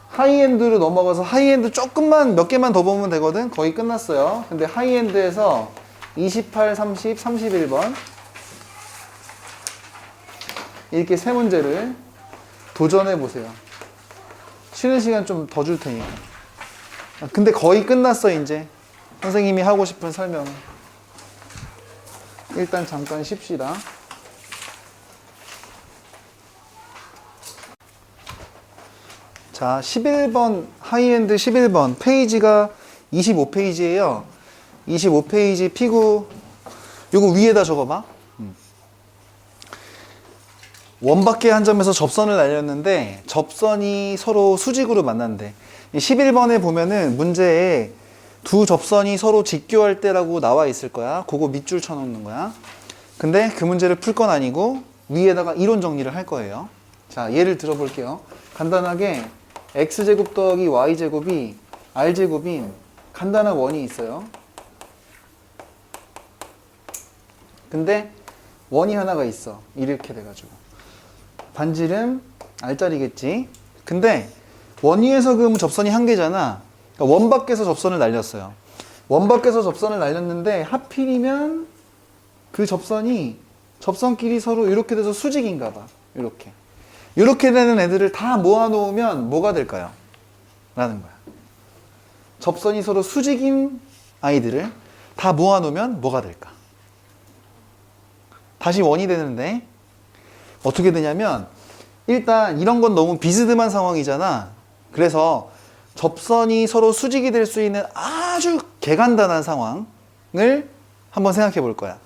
하이엔드로 넘어가서 하이엔드 조금만 몇 개만 더 보면 되거든. 거의 끝났어요. 근데 하이엔드에서 28, 30, 31번 이렇게 세 문제를 도전해 보세요. 쉬는 시간 좀 더 줄 테니까. 근데 거의 끝났어 이제. 선생님이 하고 싶은 설명은. 일단 잠깐 쉽시다. 자, 11번 하이엔드 11번 페이지가 25페이지예요. 25페이지 피구 요거 위에다 적어봐. 원밖에 한 점에서 접선을 날렸는데 접선이 서로 수직으로 만난대. 11번에 보면은 문제에 두 접선이 서로 직교할 때라고 나와 있을 거야. 그거 밑줄 쳐놓는 거야. 근데 그 문제를 풀 건 아니고 위에다가 이론 정리를 할 거예요. 자, 예를 들어볼게요. 간단하게 x제곱 더하기 y제곱이 r제곱인 간단한 원이 있어요. 근데 원이 하나가 있어. 이렇게 돼가지고 반지름 r자리겠지. 근데 원 위에서 그으면 접선이 한 개잖아. 그러니까 원 밖에서 접선을 날렸어요. 원 밖에서 접선을 날렸는데 하필이면 그 접선끼리 서로 이렇게 돼서 수직인가 봐. 이렇게 되는 애들을 다 모아놓으면 뭐가 될까요? 라는 거야. 접선이 서로 수직인 아이들을 다 모아놓으면 뭐가 될까? 다시 원이 되는데 어떻게 되냐면 일단 이런 건 너무 비스듬한 상황이잖아. 그래서 접선이 서로 수직이 될 수 있는 아주 개간단한 상황을 한번 생각해 볼 거야.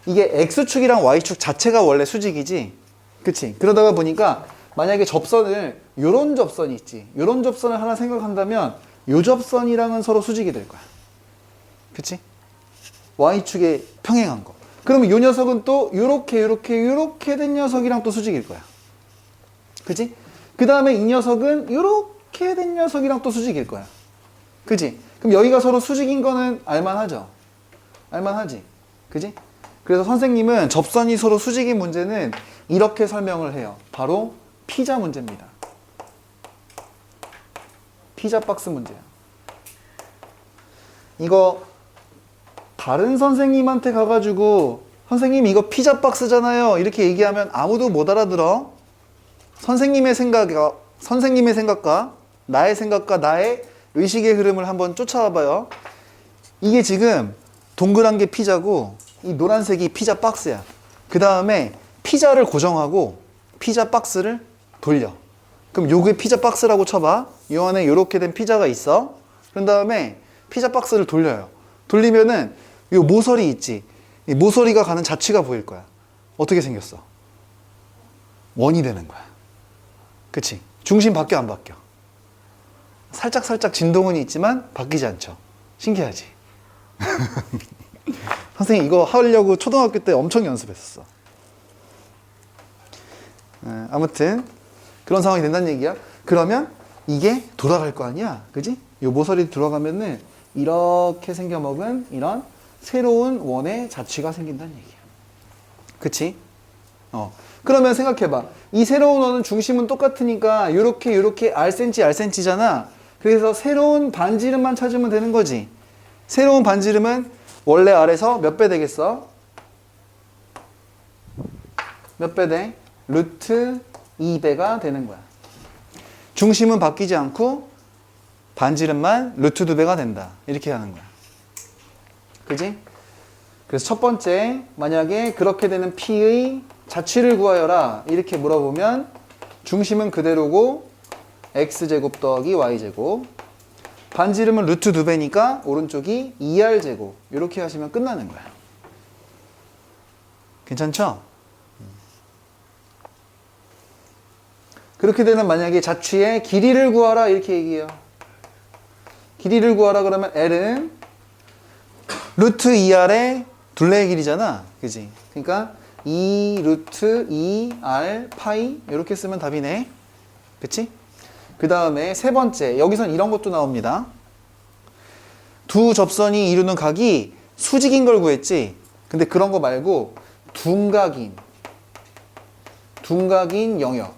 이게 X축이랑 Y축 자체가 원래 수직이지. 그치? 그러다가 보니까 만약에 접선을 요런 접선이 있지. 요런 접선을 하나 생각한다면 요 접선이랑은 서로 수직이 될 거야. 그치? Y축에 평행한 거. 그러면 요 녀석은 또 요렇게 된 녀석이랑 또 수직일 거야. 그치? 그 다음에 이 녀석은 요렇게 된 녀석이랑 또 수직일 거야. 그치? 그럼 여기가 서로 수직인 거는 알만하죠? 알만하지? 그치? 그래서 선생님은 접선이 서로 수직인 문제는 이렇게 설명을 해요. 바로 피자 문제입니다. 피자 박스 문제야. 이거 다른 선생님한테 가가지고 선생님 이거 피자 박스잖아요 이렇게 얘기하면 아무도 못 알아들어. 선생님의 생각과 나의 의식의 흐름을 한번 쫓아와 봐요. 이게 지금 동그란 게 피자고 이 노란색이 피자 박스야. 그 다음에 피자를 고정하고 피자 박스를 돌려. 그럼 요게 피자 박스라고 쳐봐. 요 안에 요렇게 된 피자가 있어. 그런 다음에 피자 박스를 돌려요. 돌리면은 요 모서리 있지. 이 모서리가 가는 자취가 보일 거야. 어떻게 생겼어? 원이 되는 거야. 그치? 중심 바뀌어 안 바뀌어? 살짝 진동은 있지만 바뀌지 않죠. 신기하지? 선생님 이거 하려고 초등학교 때 엄청 연습했었어. 아무튼 그런 상황이 된다는 얘기야. 그러면 이게 돌아갈 거 아니야. 그지? 요 모서리 들어가면은 이렇게 생겨먹은 이런 새로운 원의 자취가 생긴다는 얘기야. 그치? 그러면 생각해봐. 이 새로운 원은 중심은 똑같으니까 요렇게 Rc잖아. 그래서 새로운 반지름만 찾으면 되는 거지. 새로운 반지름은 원래 R에서 몇 배 되겠어? 몇 배 돼? 루트 2배가 되는 거야. 중심은 바뀌지 않고 반지름만 루트 2배가 된다. 이렇게 하는 거야. 그지? 그래서 첫 번째, 만약에 그렇게 되는 P의 자취를 구하여라 이렇게 물어보면 중심은 그대로고 X제곱 더하기 Y제곱, 반지름은 루트 2배니까 오른쪽이 2R제곱 이렇게 하시면 끝나는 거야. 괜찮죠? 그렇게 되면 만약에 자취의 길이를 구하라 이렇게 얘기해요. 길이를 구하라 그러면 L은 루트 2R의 둘레의 길이잖아. 그지? 그러니까 2 루트 2R 파이 이렇게 쓰면 답이네. 그치? 그 다음에 세 번째, 여기선 이런 것도 나옵니다. 두 접선이 이루는 각이 수직인 걸 구했지. 근데 그런 거 말고 둔각인 영역은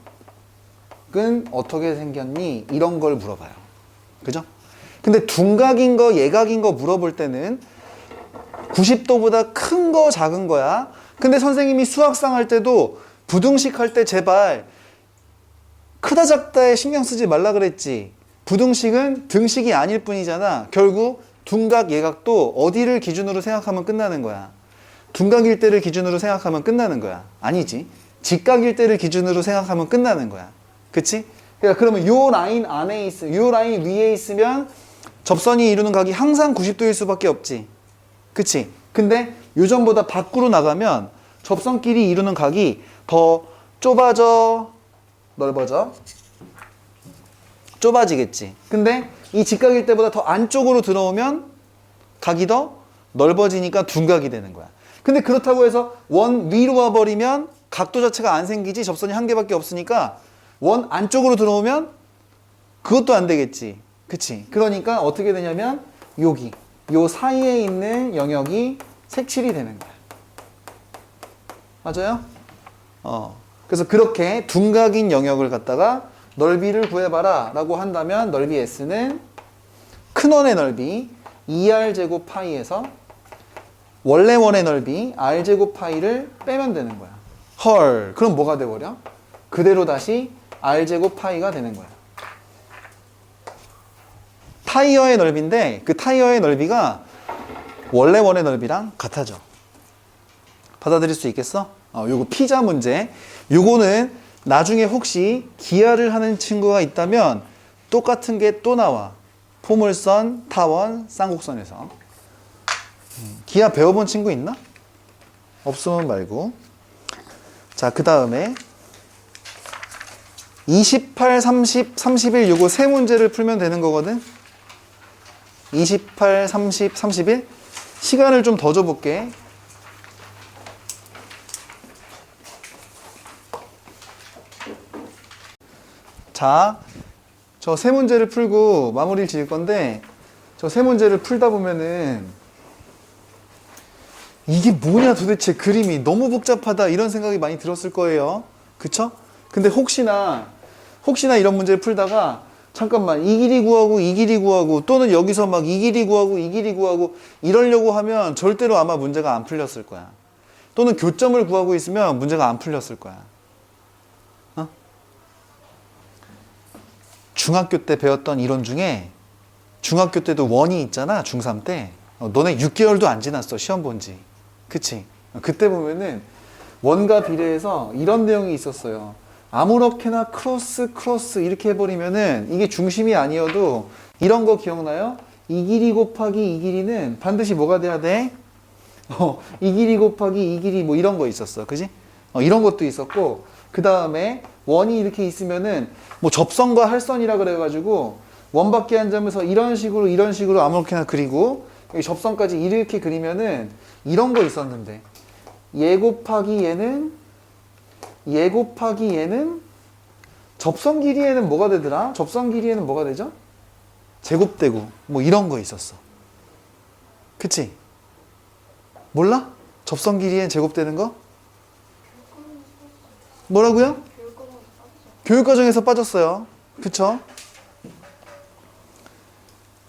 어떻게 생겼니? 이런 걸 물어봐요. 그죠? 근데 둔각인 거, 예각인 거 물어볼 때는 90도보다 큰 거, 작은 거야. 근데 선생님이 수학상 할 때도 부등식 할 때 제발 크다 작다에 신경 쓰지 말라 그랬지. 부등식은 등식이 아닐 뿐이잖아. 결국 둔각, 예각도 어디를 기준으로 생각하면 끝나는 거야? 둔각일 때를 기준으로 생각하면 끝나는 거야. 아니지. 직각일 때를 기준으로 생각하면 끝나는 거야. 그치? 그러니까 그러면 요 라인 안에 요 라인 위에 있으면 접선이 이루는 각이 항상 90도일 수밖에 없지. 그치? 근데 요점보다 밖으로 나가면 접선끼리 이루는 각이 더 좁아져, 넓어져? 좁아지겠지. 근데 이 직각일 때보다 더 안쪽으로 들어오면 각이 더 넓어지니까 둔각이 되는 거야. 근데 그렇다고 해서 원 위로 와버리면 각도 자체가 안 생기지. 접선이 한 개밖에 없으니까 원 안쪽으로 들어오면 그것도 안 되겠지. 그치? 그러니까 어떻게 되냐면 여기 요 사이에 있는 영역이 색칠이 되는 거야. 맞아요? 그래서 그렇게 둔각인 영역을 갖다가 넓이를 구해봐라 라고 한다면 넓이 S는 큰 원의 넓이 2R제곱 파이에서 원래 원의 넓이 R제곱 파이를 빼면 되는 거야. 헐, 그럼 뭐가 돼버려? 그대로 다시 R제곱 파이가 되는 거야. 타이어의 넓이인데 그 타이어의 넓이가 원래 원의 넓이랑 같아져. 받아들일 수 있겠어? 요거 피자 문제. 요거는 나중에 혹시 기하를 하는 친구가 있다면 똑같은 게 또 나와. 포물선, 타원, 쌍곡선에서. 기하 배워본 친구 있나? 없으면 말고. 자, 그 다음에 28, 30, 31 요거 세 문제를 풀면 되는 거거든. 28, 30, 31 시간을 좀 더 줘볼게. 자, 저 세 문제를 풀고 마무리를 지을 건데 저 세 문제를 풀다 보면은 이게 뭐냐 도대체 그림이 너무 복잡하다 이런 생각이 많이 들었을 거예요. 그쵸? 근데 혹시나 이런 문제를 풀다가 잠깐만 이 길이 구하고 이 길이 구하고 또는 여기서 막 이 길이 구하고 이 길이 구하고 이러려고 하면 절대로 아마 문제가 안 풀렸을 거야. 또는 교점을 구하고 있으면 문제가 안 풀렸을 거야. 어? 중학교 때 배웠던 이론 중에 중학교 때도 원이 있잖아. 중3 때. 너네 6개월도 안 지났어. 시험 본 지. 그치? 그때 보면은 원과 비례해서 이런 내용이 있었어요. 아무렇게나 크로스 이렇게 해버리면은 이게 중심이 아니어도 이런 거 기억나요? 이 길이 곱하기 이 길이는 반드시 뭐가 돼야 돼? 이 길이 곱하기 이 길이 뭐 이런 거 있었어. 그지? 이런 것도 있었고 그 다음에 원이 이렇게 있으면은 뭐 접선과 할선이라 그래가지고 원 밖에 한 점에서 이런 식으로 아무렇게나 그리고 여기 접선까지 이렇게 그리면은 이런 거 있었는데 얘 곱하기 얘는 접선 길이에는 뭐가 되더라? 접선 길이에는 뭐가 되죠? 제곱되고 뭐 이런 거 있었어. 그치? 몰라? 접선 길이에 제곱되는 거? 뭐라고요? 교육과정에서 빠졌어요. 그쵸?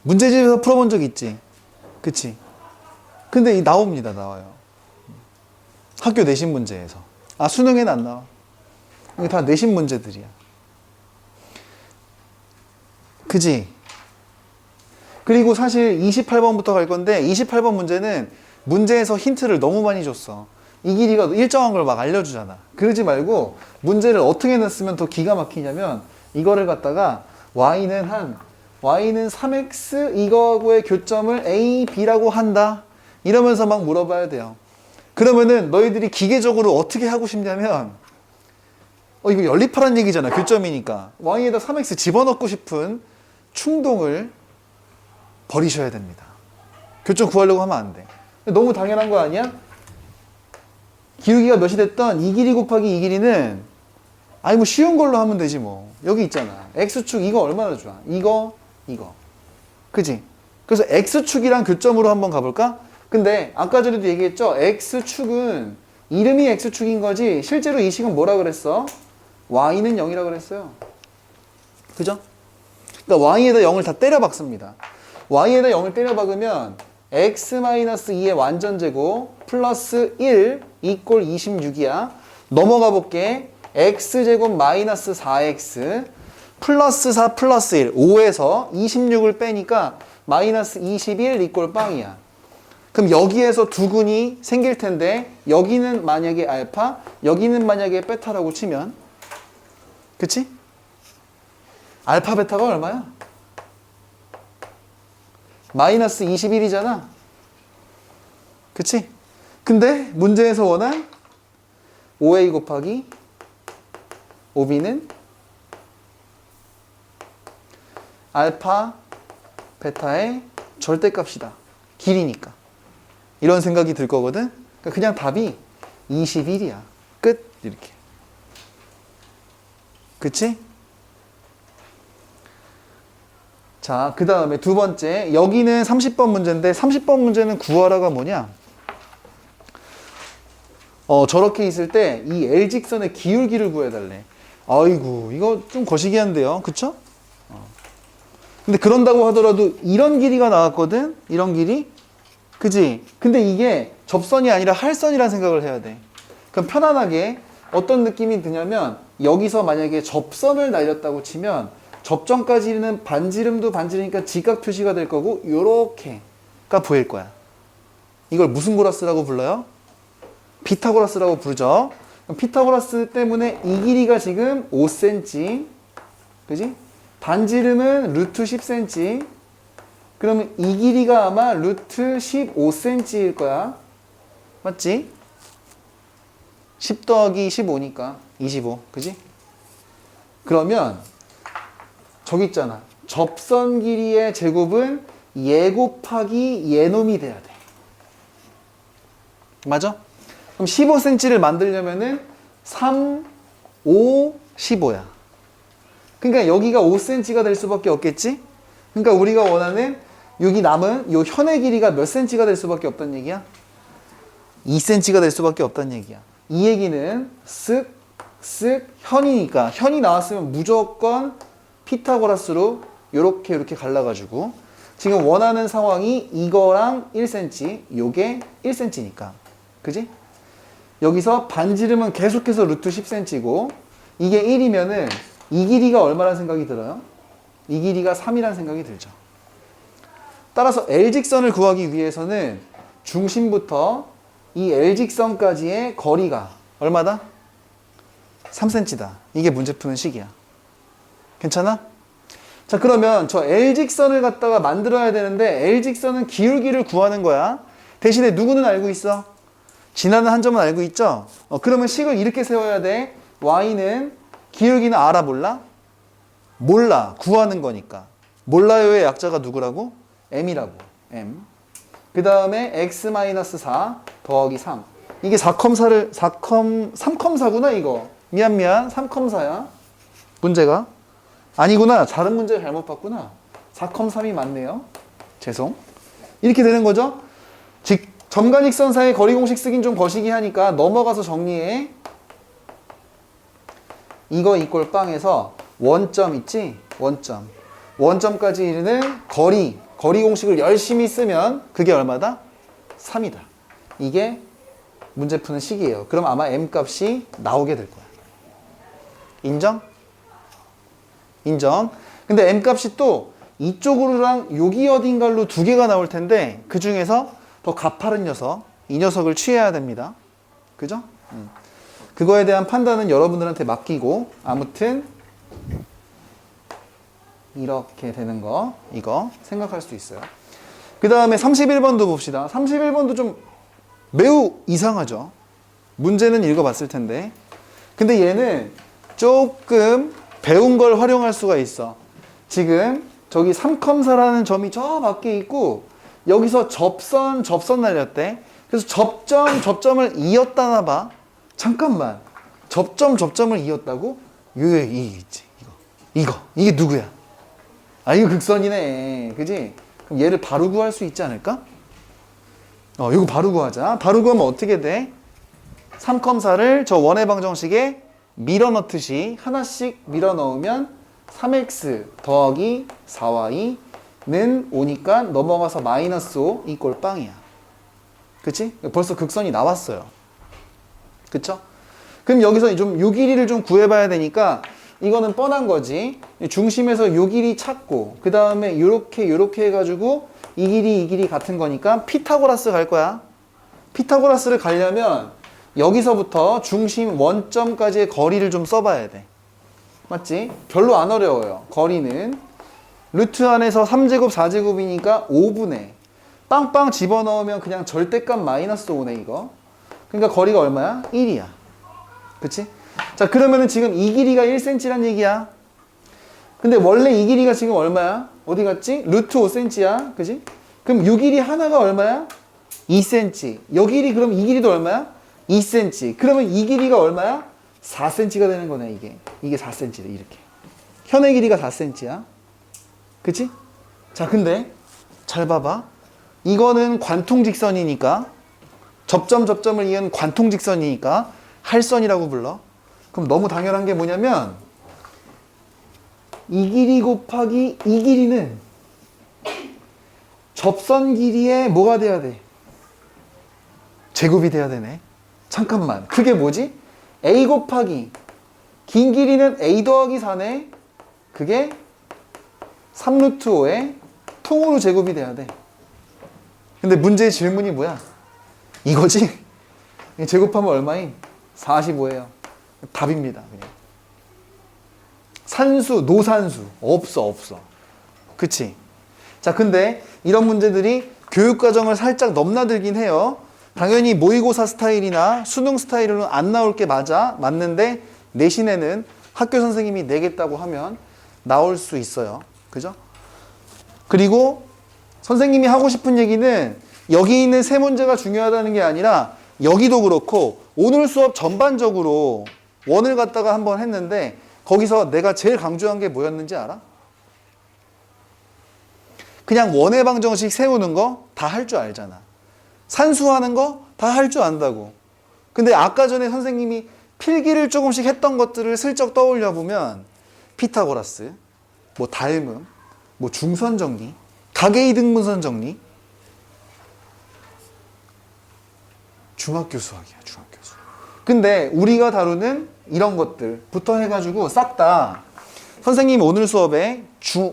문제집에서 풀어본 적 있지? 그치? 근데 나와요. 학교 내신 문제에서. 수능에는 안 나와. 이게 다 내신 문제들이야. 그지? 그리고 사실 28번부터 갈 건데 28번 문제는 문제에서 힌트를 너무 많이 줬어. 이 길이가 일정한 걸 막 알려주잖아. 그러지 말고 문제를 어떻게 냈으면 더 기가 막히냐면 이거를 갖다가 y는 3x 이거하고의 교점을 a, b라고 한다. 이러면서 막 물어봐야 돼요. 그러면은 너희들이 기계적으로 어떻게 하고 싶냐면 이거 연립하란 얘기잖아. 교점이니까. y에다 3x 집어넣고 싶은 충동을 버리셔야 됩니다. 교점 구하려고 하면 안 돼. 너무 당연한 거 아니야? 기울기가 몇이 됐던 이 길이 곱하기 이 길이는 뭐 쉬운 걸로 하면 되지 뭐. 여기 있잖아. x축 이거 얼마나 좋아. 이거. 그지? 그래서 x축이랑 교점으로 한번 가볼까? 근데 아까 전에도 얘기했죠. x축은 이름이 x축인 거지 실제로 이 식은 뭐라 그랬어? y는 0이라 그랬어요. 그죠? 그러니까 y에다 0을 다 때려 박습니다. y에다 0을 때려 박으면 x-2의 완전제곱 플러스 1 이꼴 26이야. 넘어가 볼게. x제곱 마이너스 4x 플러스 4 플러스 1 5에서 26을 빼니까 마이너스 21 이꼴 빵이야. 그럼 여기에서 두근이 생길 텐데 여기는 만약에 알파 여기는 만약에 베타라고 치면 그치? 알파 베타가 얼마야? 마이너스 21이잖아. 그치? 근데 문제에서 원한 5a 곱하기 5b는 알파 베타의 절대값이다. 길이니까. 이런 생각이 들 거거든. 그러니까 그냥 답이 21이야. 끝. 이렇게. 그치? 자, 그 다음에 두 번째. 여기는 30번 문제인데 30번 문제는 구하라가 뭐냐? 저렇게 있을 때 이 L직선의 기울기를 구해달래. 아이고, 이거 좀 거시기한데요. 그쵸? 근데 그런다고 하더라도 이런 길이가 나왔거든? 이런 길이? 그지? 근데 이게 접선이 아니라 할선이라는 생각을 해야 돼. 그럼 편안하게 어떤 느낌이 드냐면 여기서 만약에 접선을 날렸다고 치면 접점까지는 반지름도 반지름이니까 직각 표시가 될 거고 요렇게가 보일 거야. 이걸 무슨 고라스라고 불러요? 피타고라스라고 부르죠. 그럼 피타고라스 때문에 이 길이가 지금 5cm. 그지? 반지름은 루트 10cm. 그러면 이 길이가 아마 루트 15cm일 거야. 맞지? 10 더하기 15니까 25. 그지? 그러면 저기 있잖아. 접선 길이의 제곱은 얘 곱하기 얘 놈이 돼야 돼. 맞아? 그럼 15cm를 만들려면은 3, 5, 15야. 그러니까 여기가 5cm가 될 수밖에 없겠지? 그러니까 우리가 원하는 여기 남은 요 현의 길이가 몇 cm가 될 수밖에 없다는 얘기야? 2cm가 될 수밖에 없다는 얘기야. 이 얘기는 쓱 현이니까 현이 나왔으면 무조건 피타고라스로 요렇게 갈라가지고 지금 원하는 상황이 이거랑 1cm, 요게 1cm니까. 그지? 여기서 반지름은 계속해서 루트 10cm고 이게 1이면은 이 길이가 얼마란 생각이 들어요? 이 길이가 3이란 생각이 들죠. 따라서 L직선을 구하기 위해서는 중심부터 이 L직선까지의 거리가 얼마다? 3cm다. 이게 문제 푸는 식이야. 괜찮아? 자, 그러면 저 L직선을 갖다가 만들어야 되는데 L직선은 기울기를 구하는 거야. 대신에 누구는 알고 있어? 지나는 한 점은 알고 있죠? 그러면 식을 이렇게 세워야 돼. Y는 기울기는 알아 몰라? 몰라. 구하는 거니까. 몰라요의 약자가 누구라고? M이라고. M. 그 다음에 X-4 더하기 3. 이게 3컴사구나 이거. 미안 3컴사야. 문제가. 아니구나. 다른 문제 잘못 봤구나. 4컴3이 맞네요. 죄송. 이렇게 되는 거죠. 점간익선 사이 거리 공식 쓰긴 좀 거시기 하니까 넘어가서 정리해. 이거 이꼴 빵에서 원점 있지? 원점. 원점까지 이르는 거리 공식을 열심히 쓰면 그게 얼마다? 3이다. 이게 문제 푸는 식이에요. 그럼 아마 M 값이 나오게 될 거야. 인정? 인정. 근데 M 값이 또 이쪽으로랑 여기 어딘가로 두 개가 나올 텐데 그 중에서 더 가파른 녀석, 이 녀석을 취해야 됩니다. 그죠? 그거에 대한 판단은 여러분들한테 맡기고 아무튼 이렇게 되는 거 이거 생각할 수 있어요. 그 다음에 31번도 봅시다. 31번도 좀 매우 이상하죠. 문제는 읽어봤을 텐데 근데 얘는 조금 배운 걸 활용할 수가 있어. 지금 저기 3컴사라는 점이 저 밖에 있고 여기서 접선 날렸대. 그래서 접점을 이었다나 봐. 잠깐만. 접점을 이었다고? 이게 있지. 이게 누구야? 아, 이거 극선이네. 그지? 그럼 얘를 바로 구할 수 있지 않을까? 이거 바로 구하자. 바로 구하면 어떻게 돼? 3컴사를 저 원의 방정식에 밀어 넣듯이 하나씩 밀어 넣으면 3x 더하기 4y는 오니까 넘어가서 마이너스 5 이꼴 빵이야. 그치? 벌써 극선이 나왔어요. 그쵸? 그럼 여기서 좀 요 길이를 좀 구해봐야 되니까 이거는 뻔한 거지. 중심에서 요 길이 찾고 그 다음에 요렇게 해가지고 이 길이 같은 거니까 피타고라스 갈 거야. 피타고라스를 가려면 여기서부터 중심 원점까지의 거리를 좀 써봐야 돼. 맞지? 별로 안 어려워요. 거리는 루트 안에서 3제곱 4제곱이니까 5분의 빵빵 집어넣으면 그냥 절대값 마이너스 5네 이거. 그러니까 거리가 얼마야? 1이야. 그치? 자, 그러면은 지금 이 길이가 1cm란 얘기야. 근데 원래 이 길이가 지금 얼마야? 어디 갔지? 루트 5cm야. 그치? 그럼 이 길이 하나가 얼마야? 2cm. 이 길이 그럼 이 길이도 얼마야? 2cm. 그러면 이 길이가 얼마야? 4cm가 되는 거네, 이게. 이게 4cm래, 이렇게. 현의 길이가 4cm야. 그치? 자, 근데 잘 봐봐. 이거는 관통직선이니까 접점을 이은 관통직선이니까 할선이라고 불러. 그럼 너무 당연한 게 뭐냐면 이 길이 곱하기 이 길이는 접선 길이에 뭐가 돼야 돼? 제곱이 돼야 되네. 잠깐만. 그게 뭐지? A 곱하기 긴 길이는 A 더하기 4네. 그게 3루트 5에 통으로 제곱이 돼야 돼. 근데 문제의 질문이 뭐야? 이거지? 제곱하면 얼마인? 45예요. 답입니다. 그냥. 산수, 노산수. 없어. 그치? 자, 근데 이런 문제들이 교육과정을 살짝 넘나들긴 해요. 당연히 모의고사 스타일이나 수능 스타일로는 안 나올 게 맞는데 내신에는 학교 선생님이 내겠다고 하면 나올 수 있어요. 그죠? 그리고 선생님이 하고 싶은 얘기는 여기 있는 세 문제가 중요하다는 게 아니라 여기도 그렇고 오늘 수업 전반적으로 원을 갖다가 한번 했는데 거기서 내가 제일 강조한 게 뭐였는지 알아? 그냥 원의 방정식 세우는 거 다 할 줄 알잖아. 산수하는 거 다 할 줄 안다고. 근데 아까 전에 선생님이 필기를 조금씩 했던 것들을 슬쩍 떠올려 보면 피타고라스, 뭐 닮음, 뭐 중선 정리, 가계이등분선 정리, 중학교 수학이야, 중학교 수학. 근데 우리가 다루는 이런 것들부터 해가지고 싹 다 선생님 오늘 수업에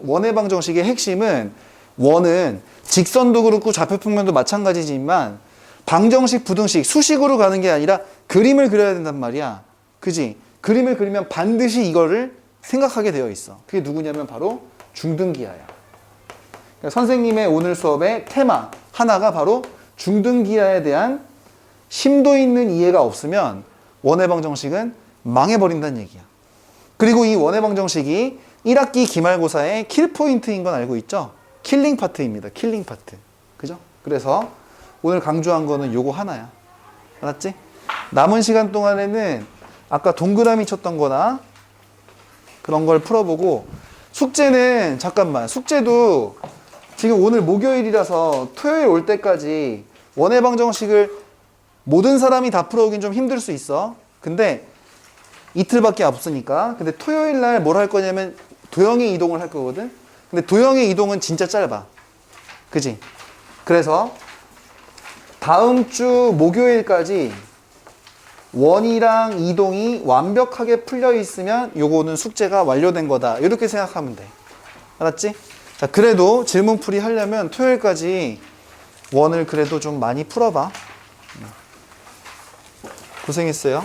원의 방정식의 핵심은 원은 직선도 그렇고 좌표평면도 마찬가지지만 방정식, 부등식, 수식으로 가는 게 아니라 그림을 그려야 된단 말이야. 그지? 그림을 그리면 반드시 이거를 생각하게 되어 있어. 그게 누구냐면 바로 중등기하야. 그러니까 선생님의 오늘 수업의 테마 하나가 바로 중등기하에 대한 심도 있는 이해가 없으면 원의 방정식은 망해버린다는 얘기야. 그리고 이 원의 방정식이 1학기 기말고사의 킬포인트인 건 알고 있죠? 킬링 파트입니다. 킬링 파트. 그죠? 그래서 오늘 강조한 거는 요거 하나야. 알았지? 남은 시간 동안에는 아까 동그라미 쳤던 거나 그런 걸 풀어보고 숙제는 잠깐만 숙제도 지금 오늘 목요일이라서 토요일 올 때까지 원의 방정식을 모든 사람이 다 풀어오긴 좀 힘들 수 있어. 근데 이틀밖에 없으니까. 근데 토요일 날 뭘 할 거냐면 도형의 이동을 할 거거든. 근데 도형의 이동은 진짜 짧아. 그지? 그래서 다음 주 목요일까지 원이랑 이동이 완벽하게 풀려 있으면 요거는 숙제가 완료된 거다. 이렇게 생각하면 돼. 알았지? 자, 그래도 질문풀이 하려면 토요일까지 원을 그래도 좀 많이 풀어봐. 고생했어요.